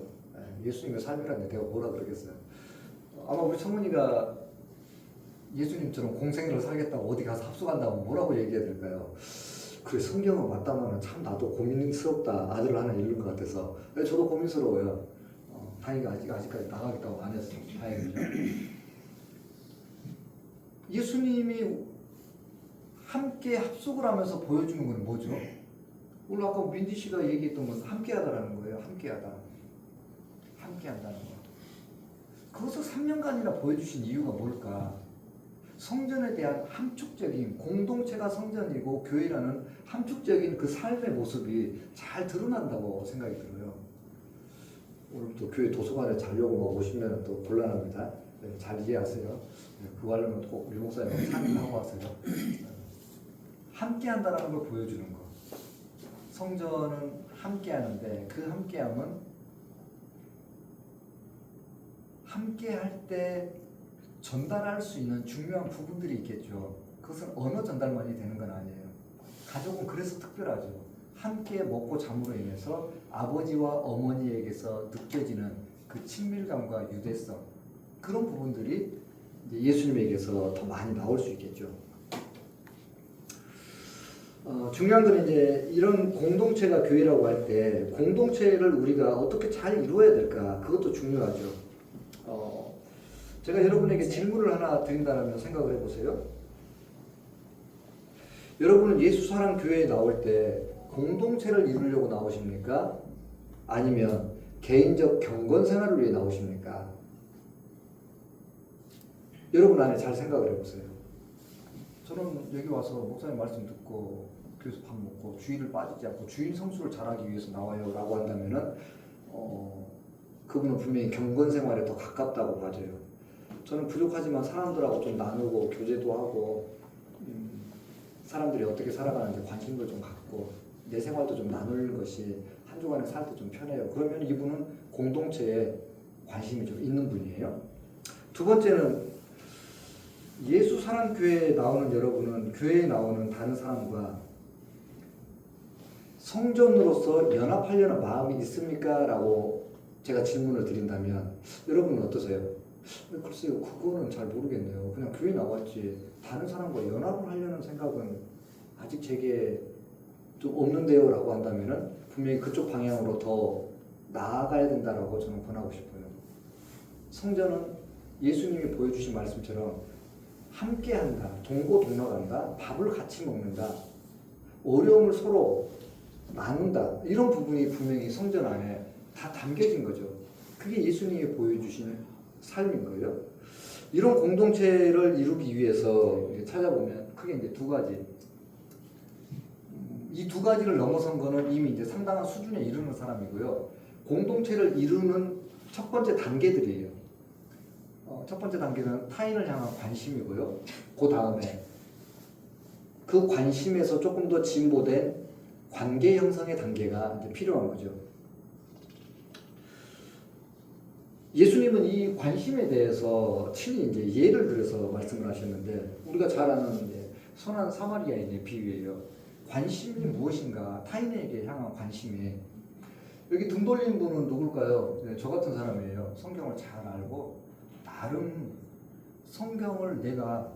예수님의 삶이라는데 내가 뭐라 그러겠어요. 아마 우리 청문이가 예수님처럼 공생애를 살겠다고 어디 가서 합숙한다고 뭐라고 얘기해야 될까요? 그래, 성경은 맞다마는 참 나도 고민스럽다. 아들을 하나 잃는 것 같아서. 저도 고민스러워요. 다행히가 아직까지 나가겠다고 안 했어요. 다행이죠. 예수님이 함께 합숙을 하면서 보여주는 건 뭐죠? 오늘 아까 민지 씨가 얘기했던 건 함께하다라는 거예요. 함께하다. 함께한다는 거. 그것을 3년간이나 보여주신 이유가 뭘까? 성전에 대한 함축적인 공동체가 성전이고 교회라는 함축적인 그 삶의 모습이 잘 드러난다고 생각이 들어요. 오늘 또 교회 도서관에 자려고 오시면 또 곤란합니다. 네, 잘 이해하세요. 네, 그거 하려면 꼭 우리 목사님 상의하고 하세요. 함께 한다는 걸 보여주는 거. 성전은 함께 하는데 그 함께함은 함께 할 때 전달할 수 있는 중요한 부분들이 있겠죠. 그것은 언어 전달만이 되는 건 아니에요. 가족은 그래서 특별하죠. 함께 먹고 잠으로 인해서 아버지와 어머니에게서 느껴지는 그 친밀감과 유대성, 그런 부분들이 이제 예수님에게서 더 많이 나올 수 있겠죠. 중요한 건 이제 이런 공동체가 교회라고 할 때 공동체를 우리가 어떻게 잘 이루어야 될까, 그것도 중요하죠. 제가 여러분에게 질문을 하나 드린다면 생각을 해보세요. 여러분은 예수 사랑 교회에 나올 때 공동체를 이루려고 나오십니까? 아니면 개인적 경건 생활을 위해 나오십니까? 여러분 안에 잘 생각을 해보세요. 저는 여기 와서 목사님 말씀 듣고 교회에서 밥 먹고 주일을 빠지지 않고 주일 성수를 잘하기 위해서 나와요 라고 한다면은 그분은 분명히 경건 생활에 더 가깝다고 봐져요. 저는 부족하지만 사람들하고 좀 나누고 교제도 하고 사람들이 어떻게 살아가는지 관심도 좀 갖고 내 생활도 좀 나눌 것이 한 주간에 살 때 좀 편해요. 그러면 이분은 공동체에 관심이 좀 있는 분이에요. 두 번째는 예수 사랑 교회에 나오는 여러분은 교회에 나오는 다른 사람과 성전으로서 연합하려는 마음이 있습니까? 라고 제가 질문을 드린다면 여러분은 어떠세요? 글쎄요, 그거는 잘 모르겠네요. 그냥 교회 나왔지 다른 사람과 연합을 하려는 생각은 아직 제게 좀 없는데요 라고 한다면 분명히 그쪽 방향으로 더 나아가야 된다라고 저는 권하고 싶어요. 성전은 예수님이 보여주신 말씀처럼 함께한다, 동고동락한다, 밥을 같이 먹는다, 어려움을 서로 나눈다, 이런 부분이 분명히 성전 안에 다 담겨진 거죠. 그게 예수님이 보여주신 삶인 거예요. 이런 공동체를 이루기 위해서 찾아보면 크게 이제 두 가지. 이 두 가지를 넘어선 거는 이미 이제 상당한 수준에 이르는 사람이고요. 공동체를 이루는 첫 번째 단계들이에요. 첫 번째 단계는 타인을 향한 관심이고요. 그 다음에 그 관심에서 조금 더 진보된 관계 형성의 단계가 이제 필요한 거죠. 예수님은 이 관심에 대해서 친히 이제 예를 들어서 말씀을 하셨는데 우리가 잘 아는 이제 선한 사마리아인의 비유예요. 관심이 무엇인가? 타인에게 향한 관심이. 여기 등 돌린 분은 누굴까요? 네, 저 같은 사람이에요. 성경을 잘 알고 나름 성경을 내가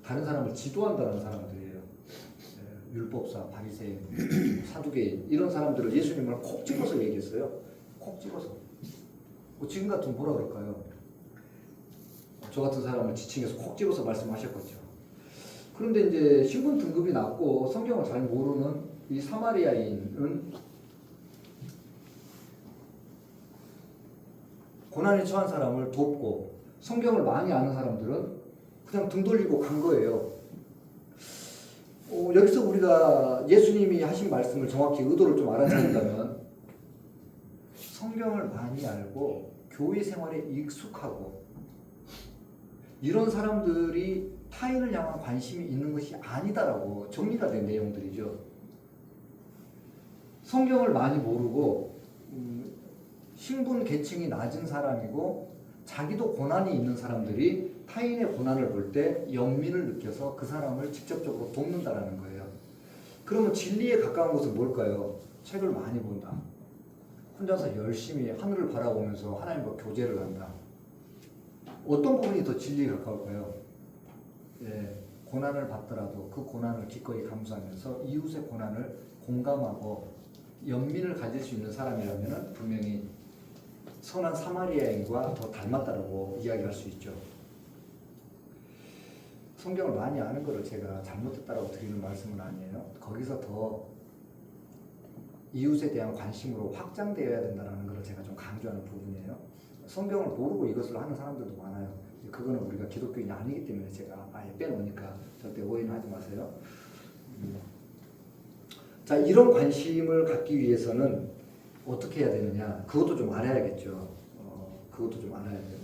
다른 사람을 지도한다는 사람들이에요. 네, 율법사, 바리새인, 사두개인 이런 사람들을 예수님을 콕 집어서 얘기했어요. 콕 집어서. 지금 같으면 뭐라 그럴까요? 저 같은 사람을 지칭해서 콕 집어서 말씀하셨겠죠. 그런데 이제 신분 등급이 낮고 성경을 잘 모르는 이 사마리아인은 고난에 처한 사람을 돕고 성경을 많이 아는 사람들은 그냥 등 돌리고 간 거예요. 여기서 우리가 예수님이 하신 말씀을 정확히 의도를 좀 알아차린다면 성경을 많이 알고 교회 생활에 익숙하고 이런 사람들이 타인을 향한 관심이 있는 것이 아니다라고 정리가 된 내용들이죠. 성경을 많이 모르고 신분 계층이 낮은 사람이고 자기도 고난이 있는 사람들이 타인의 고난을 볼 때 연민을 느껴서 그 사람을 직접적으로 돕는다라는 거예요. 그러면 진리에 가까운 것은 뭘까요? 책을 많이 본다. 혼자서 열심히 하늘을 바라보면서 하나님과 교제를 한다. 어떤 부분이 더 진리에 가까울까요? 예, 고난을 받더라도 그 고난을 기꺼이 감수하면서 이웃의 고난을 공감하고 연민을 가질 수 있는 사람이라면 분명히 선한 사마리아인과 더 닮았다라고 이야기할 수 있죠. 성경을 많이 아는 것을 제가 잘못했다라고 드리는 말씀은 아니에요. 거기서 더 이웃에 대한 관심으로 확장되어야 된다는 것을 제가 좀 강조하는 부분이에요. 성경을 모르고 이것을 하는 사람들도 많아요. 그거는 우리가 기독교인이 아니기 때문에 제가 아예 빼놓으니까 절대 오해는 하지 마세요. 자, 이런 관심을 갖기 위해서는 어떻게 해야 되느냐 그것도 좀 알아야겠죠. 그것도 좀 알아야 돼요.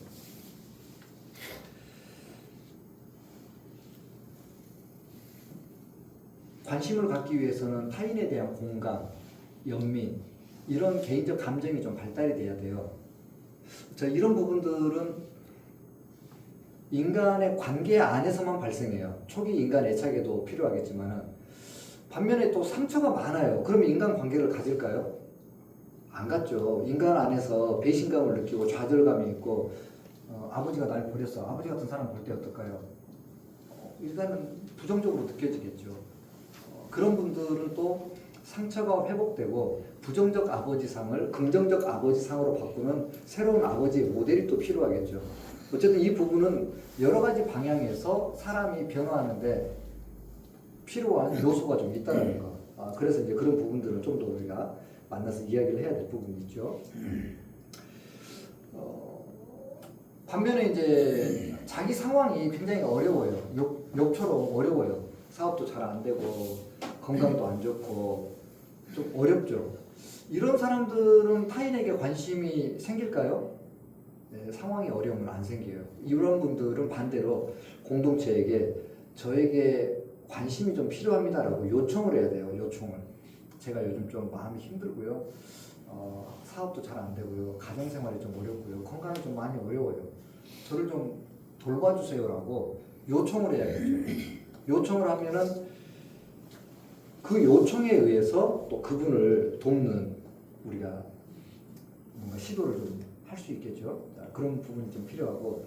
관심을 갖기 위해서는 타인에 대한 공감, 연민 이런 개인적 감정이 좀 발달이 돼야 돼요. 자, 이런 부분들은 인간의 관계 안에서만 발생해요. 초기 인간 애착에도 필요하겠지만 반면에 또 상처가 많아요. 그러면 인간 관계를 가질까요? 안 갖죠. 인간 안에서 배신감을 느끼고 좌절감이 있고 아버지가 날 버렸어. 아버지 같은 사람 볼 때 어떨까요? 일단은 부정적으로 느껴지겠죠. 그런 분들은 또 상처가 회복되고 부정적 아버지상을 긍정적 아버지상으로 바꾸는 새로운 아버지의 모델이 또 필요하겠죠. 어쨌든 이 부분은 여러 가지 방향에서 사람이 변화하는데 필요한 요소가 좀 있다는 거. 그래서 이제 그런 부분들은 좀 더 우리가 만나서 이야기를 해야 될 부분이 있죠. 반면에 이제 자기 상황이 굉장히 어려워요. 욕처럼 어려워요. 사업도 잘 안 되고 건강도 안 좋고 좀 어렵죠. 이런 사람들은 타인에게 관심이 생길까요? 네, 상황이 어려우면 안 생겨요. 이런 분들은 반대로 공동체에게 저에게 관심이 좀 필요합니다라고 요청을 해야 돼요. 요청을. 제가 요즘 좀 마음이 힘들고요. 사업도 잘 안 되고요. 가정생활이 좀 어렵고요. 건강이 좀 많이 어려워요. 저를 좀 돌봐주세요라고 요청을 해야겠죠. 요청을 하면은 그 요청에 의해서 또 그분을 돕는 우리가 뭔가 시도를 좀 할 수 있겠죠. 그런 부분이 좀 필요하고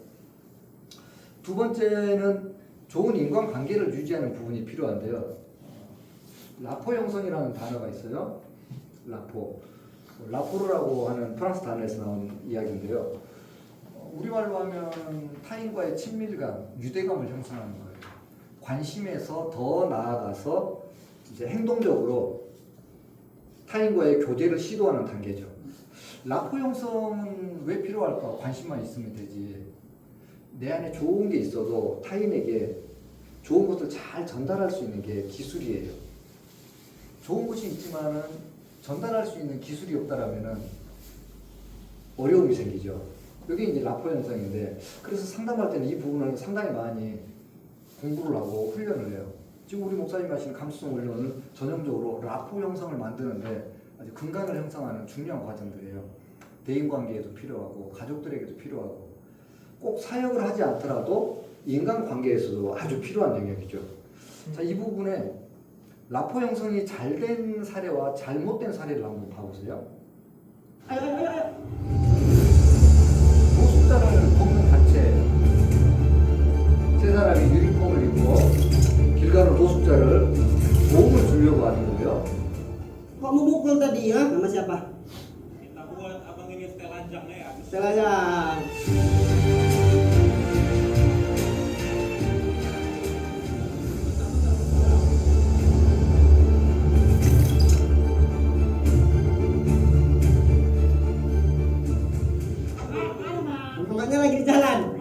두 번째는 좋은 인간관계를 유지하는 부분이 필요한데요. 라포 형성이라는 단어가 있어요. 라포르라고 하는 프랑스 단어에서 나온 이야기인데요. 우리말로 하면 타인과의 친밀감, 유대감을 형성하는 거예요. 관심에서 더 나아가서 이제 행동적으로 타인과의 교제를 시도하는 단계죠. 라포 형성은 왜 필요할까? 관심만 있으면 되지. 내 안에 좋은 게 있어도 타인에게 좋은 것을 잘 전달할 수 있는 게 기술이에요. 좋은 것이 있지만은 전달할 수 있는 기술이 없다라면은 어려움이 생기죠. 이게 이제 라포 형성인데, 그래서 상담할 때는 이 부분을 상당히 많이 공부를 하고 훈련을 해요. 지금 우리 목사님 하시는 감수성 훈련은 전형적으로 라포 형성을 만드는데 아주 근간을 형성하는 중요한 과정들이에요. 대인관계에도 필요하고 가족들에게도 필요하고 꼭 사역을 하지 않더라도 인간관계에서도 아주 필요한 영역이죠. 자, 이 부분에 라포 형성이 잘 된 사례와 잘못된 사례를 한번 봐보세요. 노숙자를 돕는 단체예요. 세 사람이 유니폼을 입고 길 가는 노숙자를 도움을 주려고 하는 거예요. Kok memukul tadi ya? Nama siapa? Kita buat abang ini setel ajangnya ya. Setel aja. Tempatnya lagi di jalan.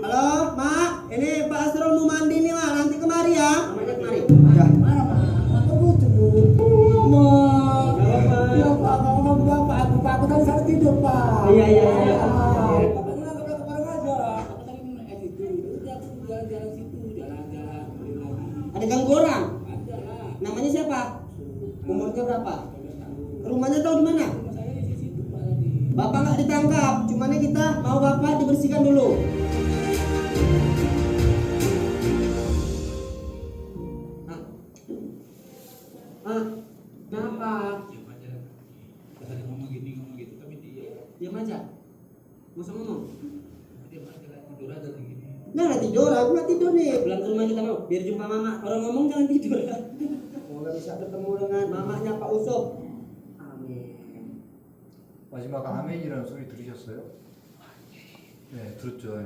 Halo, Mak. Ini Pak Asrul mau mandi nih, Mak. Nanti kemari ya. Namanya kemari. Ya. Aku tadi sana tidur, Pak. Iya. Bapak bilang ke bareng aja. Aku tadi itu. Udah aku jalan-jalan situ, jalan-jalan beli lagi. Ada ganggu orang. Ada lah. Namanya siapa? Umurnya berapa? Rumahnya tahu di mana? Rumah saya di situ, Pak tadi. Bapak nggak ditangkap, cuman kita mau Bapak dibersihkan dulu. Kenapa? Diam aja. Tadi ngomong gini ngomong gitu tapi dia Diam aja. Masa ngomong? diam aja lah, tidur aja kayak gini. Nggak tidur, aku nggak tidur nih. Pulang ke rumah kita mau, biar jumpa mama. Orang ngomong jangan tidur. Oh, nggak bisa ketemu dengan mamanya Pak Usop. Amin. 마지막 아멘이라는 소리 들으셨어요? 네, 들었죠.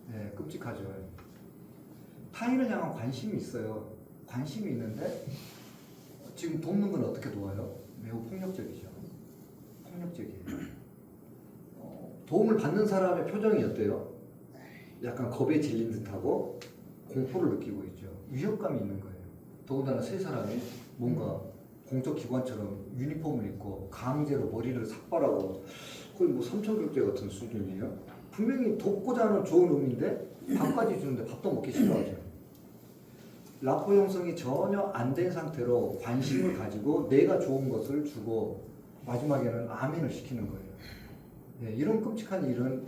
네, 끔찍하죠. 타인을 향한 관심이 있어요. 관심이 있는데 지금 돕는 건 어떻게 도와요? 매우 폭력적이죠. 폭력적이에요. 도움을 받는 사람의 표정이 어때요? 약간 겁에 질린 듯하고 공포를 느끼고 있죠. 위협감이 있는 거예요. 더군다나 세 사람이 뭔가 공적기관처럼 유니폼을 입고 강제로 머리를 삭발하고 거의 뭐 삼천교육제 같은 수준이에요. 분명히 돕고자 하는 좋은 의미인데 밥까지 주는데 밥도 먹기 싫어하죠. 라포 형성이 전혀 안 된 상태로 관심을 가지고 내가 좋은 것을 주고 마지막에는 아멘을 시키는 거예요. 네, 이런 끔찍한 일은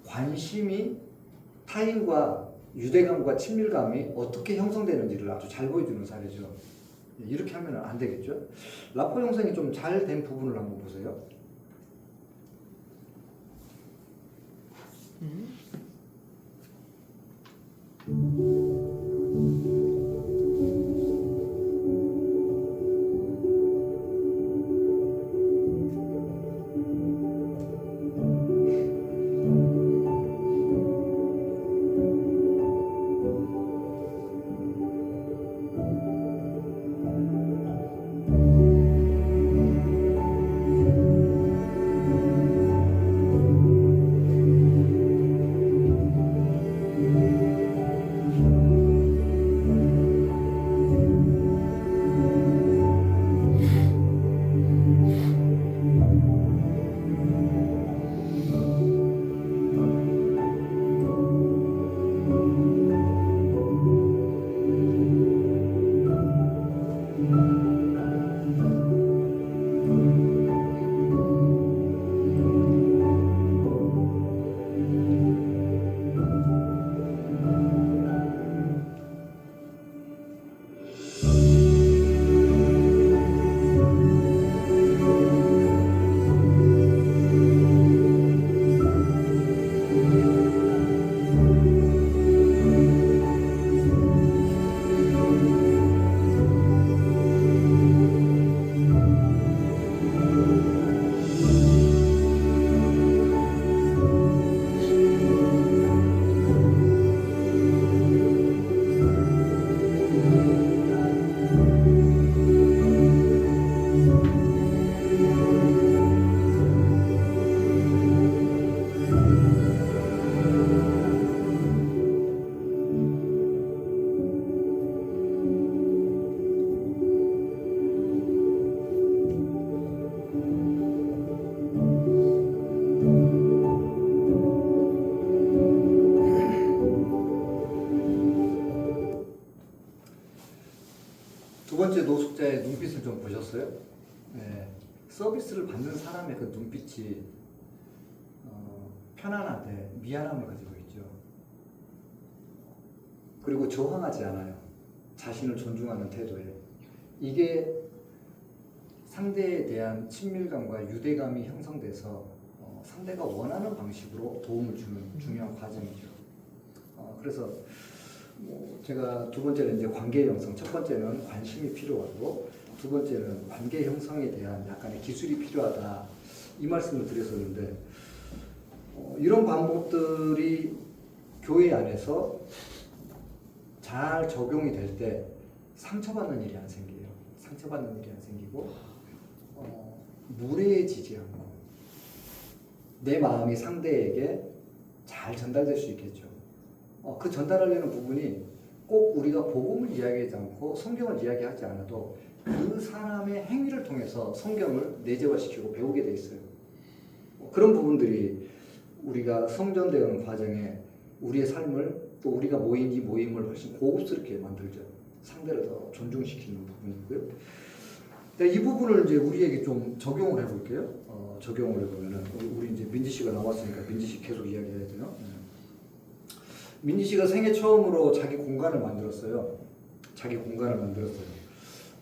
관심이 타인과 유대감과 친밀감이 어떻게 형성되는지를 아주 잘 보여주는 사례죠. 네, 이렇게 하면 안 되겠죠. 라포 형성이 좀 잘 된 부분을 한번 보세요. 두 번째 노숙자의 눈빛을 좀 보셨어요? 네. 서비스를 받는 사람의 그 눈빛이 편안한데 미안함을 가지고 있죠. 그리고 저항하지 않아요. 자신을 존중하는 태도에. 이게 상대에 대한 친밀감과 유대감이 형성돼서 상대가 원하는 방식으로 도움을 주는 중요한 과정이죠. 그래서 제가 두 번째는 이제 관계 형성, 첫 번째는 관심이 필요하고 두 번째는 관계 형성에 대한 약간의 기술이 필요하다 이 말씀을 드렸었는데 이런 방법들이 교회 안에서 잘 적용이 될 때 상처받는 일이 안 생겨요. 상처받는 일이 안 생기고 무례해지지 않고 내 마음이 상대에게 잘 전달될 수 있겠죠. 그 전달하려는 부분이 꼭 우리가 복음을 이야기하지 않고 성경을 이야기하지 않아도 그 사람의 행위를 통해서 성경을 내재화시키고 배우게 돼 있어요. 그런 부분들이 우리가 성전되는 과정에 우리의 삶을 또 우리가 모인 이 모임을 훨씬 고급스럽게 만들죠. 상대를 더 존중시키는 부분이고요. 이 부분을 이제 우리에게 좀 적용을 해볼게요. 적용을 해보면은 우리 이제 민지 씨가 나왔으니까 민지 씨 계속 이야기해야 돼요. 민지 씨가 생애 처음으로 자기 공간을 만들었어요. 자기 공간을 만들었어요.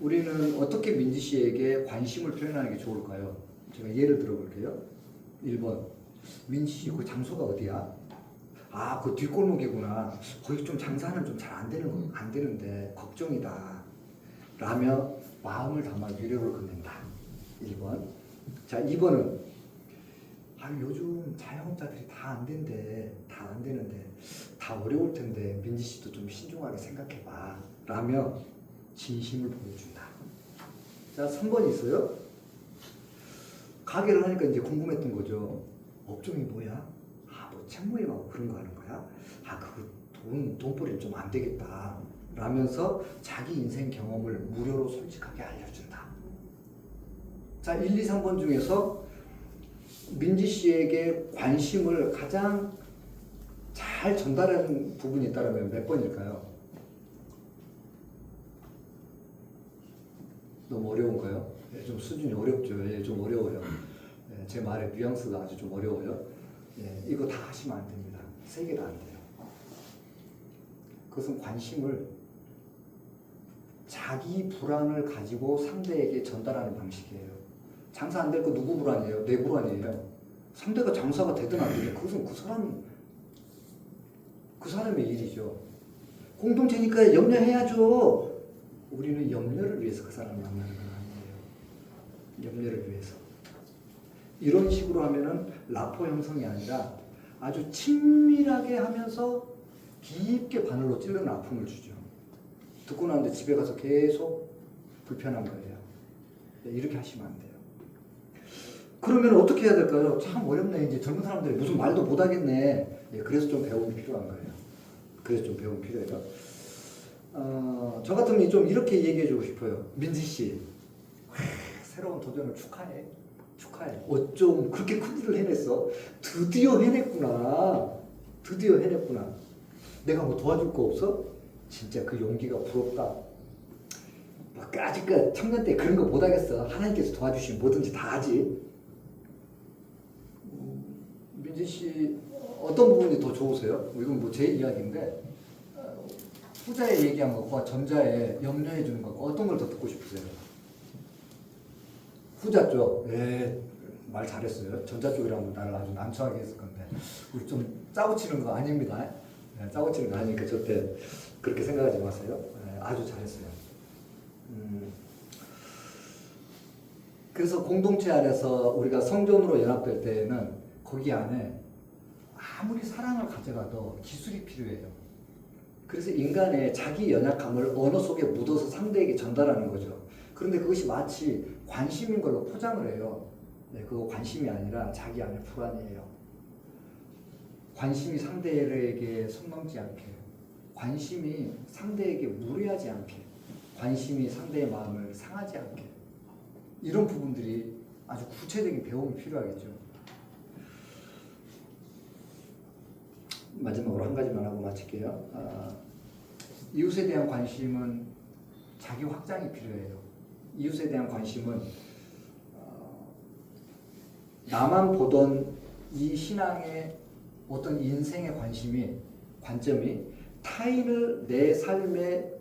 우리는 어떻게 민지 씨에게 관심을 표현하는 게 좋을까요? 제가 예를 들어볼게요. 1번. 민지 씨 그 장소가 어디야? 아, 그 뒷골목이구나. 거기 좀 장사는 좀 잘 안 되는데 걱정이다. 라며 마음을 담아 위로를 건넨다. 1번. 자, 2번은 요즘 자영업자들이 다 안 되는데 다 어려울 텐데 민지 씨도 좀 신중하게 생각해봐. 라며 진심을 보여준다. 자, 3번이 있어요. 가게를 하니까 이제 궁금했던 거죠. 업종이 뭐야? 뭐 책모임하고 그런 거 하는 거야? 그거 돈벌이는 좀 안 되겠다. 라면서 자기 인생 경험을 무료로 솔직하게 알려준다. 자, 1, 2, 3번 중에서 민지 씨에게 관심을 가장 잘 전달하는 부분이 있다면 몇 번일까요? 너무 어려운가요? 예, 좀 수준이 어렵죠. 예, 좀 어려워요. 예, 제 말의 뉘앙스가 아주 좀 어려워요. 예, 이거 다 하시면 안 됩니다. 3개 다 안 돼요. 그것은 관심을 자기 불안을 가지고 상대에게 전달하는 방식이에요. 장사 안 될 거 누구 불안이에요? 내 불안이에요. 상대가 장사가 되든 안 되든 그것은 그 사람의 일이죠. 공동체니까 염려해야죠. 우리는 염려를 위해서 그 사람을 만나는 건 아니에요. 염려를 위해서. 이런 식으로 하면은 라포 형성이 아니라 아주 친밀하게 하면서 깊게 바늘로 찌르는 아픔을 주죠. 듣고 나는데 집에 가서 계속 불편한 거예요. 이렇게 하시면 안 돼요. 그러면 어떻게 해야 될까요? 참 어렵네. 이제 젊은 사람들이 무슨 말도 못 하겠네. 예, 그래서 좀 배움이 필요한 거예요. 그래서 좀 배움이 필요해요. 저 같으면 좀 이렇게 얘기해주고 싶어요. 민지 씨, 새로운 도전을 축하해. 축하해. 어쩜 그렇게 큰 일을 해냈어? 드디어 해냈구나. 드디어 해냈구나. 내가 뭐 도와줄 거 없어? 진짜 그 용기가 부럽다. 아직까지 청년 때 그런 거 못하겠어. 하나님께서 도와주시면 뭐든지 다 하지. 민지 씨 어떤 부분이 더 좋으세요? 이건 뭐 제 이야기인데 후자에 얘기한 것과 전자에 염려해 주는 것과 어떤 걸 더 듣고 싶으세요? 후자 쪽. 예, 말 잘했어요. 전자 쪽이라면 나를 아주 난처하게 했을 건데 우리 좀 짜고 치는 거 아닙니다. 예, 짜고 치는 거 아니니까 절대 그렇게 생각하지 마세요. 예, 아주 잘했어요. 그래서 공동체 안에서 우리가 성전으로 연합될 때에는 거기 안에 아무리 사랑을 가져가도 기술이 필요해요. 그래서 인간의 자기 연약함을 언어 속에 묻어서 상대에게 전달하는 거죠. 그런데 그것이 마치 관심인 걸로 포장을 해요. 네, 그거 관심이 아니라 자기 안의 불안이에요. 관심이 상대에게 손 넘지 않게, 관심이 상대에게 무례하지 않게, 관심이 상대의 마음을 상하지 않게, 이런 부분들이 아주 구체적인 배움이 필요하겠죠. 마지막으로 한 가지만 하고 마칠게요. 이웃에 대한 관심은 자기 확장이 필요해요. 이웃에 대한 관심은 나만 보던 이 신앙의 어떤 인생의 관점이 타인을 내 삶에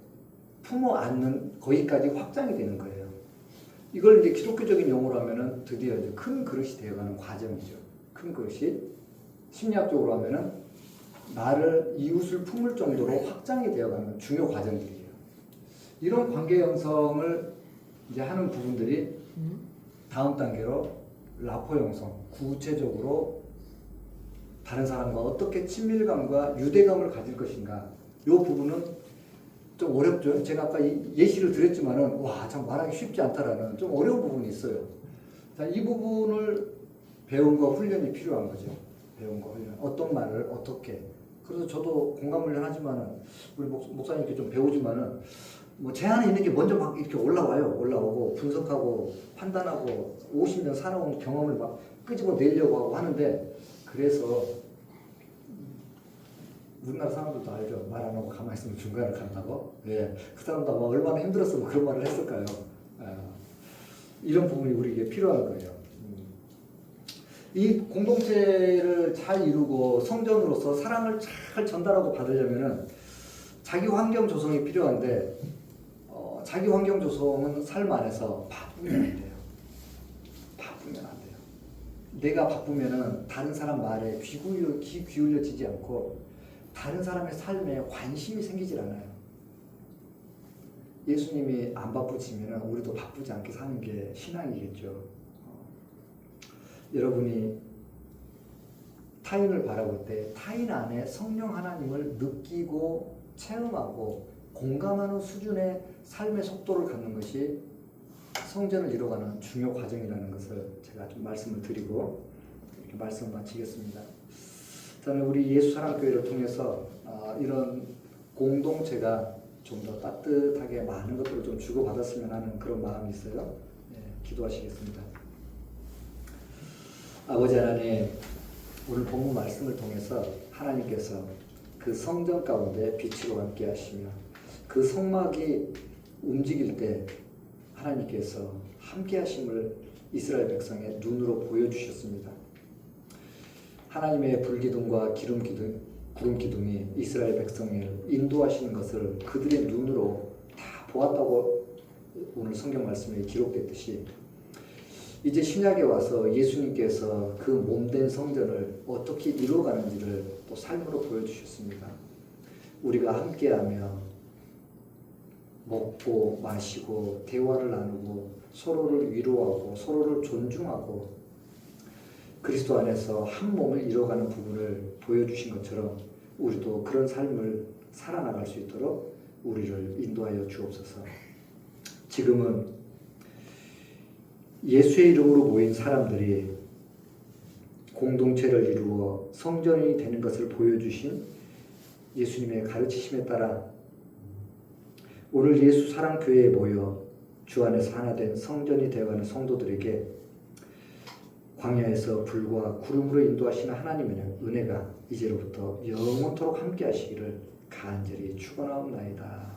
품어 안는 거기까지 확장이 되는 거예요. 이걸 이제 기독교적인 용어로 하면은 드디어 이제 큰 그릇이 되어가는 과정이죠. 큰 그릇이 심리학적으로 하면은 나를 이웃을 품을 정도로 확장이 되어가는 중요 과정들이에요. 이런 관계 형성을 이제 하는 부분들이 다음 단계로 라포 형성, 구체적으로 다른 사람과 어떻게 친밀감과 유대감을 가질 것인가. 이 부분은 좀 어렵죠. 제가 아까 예시를 드렸지만은 와, 참 말하기 쉽지 않다라는 좀 어려운 부분이 있어요. 자, 이 부분을 배움과 훈련이 필요한 거죠. 배움과 훈련. 어떤 말을 어떻게. 그래서 저도 공감을 하지만은 우리 목사님께 좀 배우지만은 뭐 제 안에 있는 게 먼저 막 이렇게 올라오고 분석하고 판단하고 50년 살아온 경험을 막 끄집어 내려고 하고 하는데, 그래서 우리나라 사람들도 알죠. 말 안 하고 가만히 있으면 중간을 간다고. 예, 그 사람도 아마 얼마나 힘들었으면 그런 말을 했을까요. 이런 부분이 우리에게 필요한 거예요. 이 공동체를 잘 이루고 성전으로서 사랑을 잘 전달하고 받으려면은 자기 환경 조성이 필요한데, 자기 환경 조성은 삶 안에서 바쁘면 안 돼요. 바쁘면 안 돼요. 내가 바쁘면은 다른 사람 말에 귀 기울여지지 않고 다른 사람의 삶에 관심이 생기질 않아요. 예수님이 안 바쁘시면은 우리도 바쁘지 않게 사는 게 신앙이겠죠. 여러분이 타인을 바라볼 때 타인 안에 성령 하나님을 느끼고 체험하고 공감하는 수준의 삶의 속도를 갖는 것이 성전을 이뤄가는 중요 과정이라는 것을 제가 좀 말씀을 드리고 이렇게 말씀을 마치겠습니다. 저는 우리 예수사랑교회를 통해서 이런 공동체가 좀 더 따뜻하게 많은 것들을 좀 주고받았으면 하는 그런 마음이 있어요. 기도하시겠습니다. 아버지 하나님, 오늘 본문 말씀을 통해서 하나님께서 그 성전 가운데 빛으로 함께 하시며 그 성막이 움직일 때 하나님께서 함께 하심을 이스라엘 백성의 눈으로 보여주셨습니다. 하나님의 불기둥과 구름 기둥이 이스라엘 백성을 인도하시는 것을 그들의 눈으로 다 보았다고 오늘 성경 말씀에 기록됐듯이 이제 신약에 와서 예수님께서 그 몸된 성전을 어떻게 이루어가는지를 또 삶으로 보여주셨습니다. 우리가 함께하며 먹고 마시고 대화를 나누고 서로를 위로하고 서로를 존중하고 그리스도 안에서 한 몸을 이뤄가는 부분을 보여주신 것처럼 우리도 그런 삶을 살아나갈 수 있도록 우리를 인도하여 주옵소서. 지금은 예수의 이름으로 모인 사람들이 공동체를 이루어 성전이 되는 것을 보여주신 예수님의 가르치심에 따라 오늘 예수 사랑교회에 모여 주 안에서 하나 된 성전이 되어가는 성도들에게 광야에서 불과 구름으로 인도하시는 하나님의 은혜가 이제로부터 영원토록 함께 하시기를 간절히 축원하옵나이다.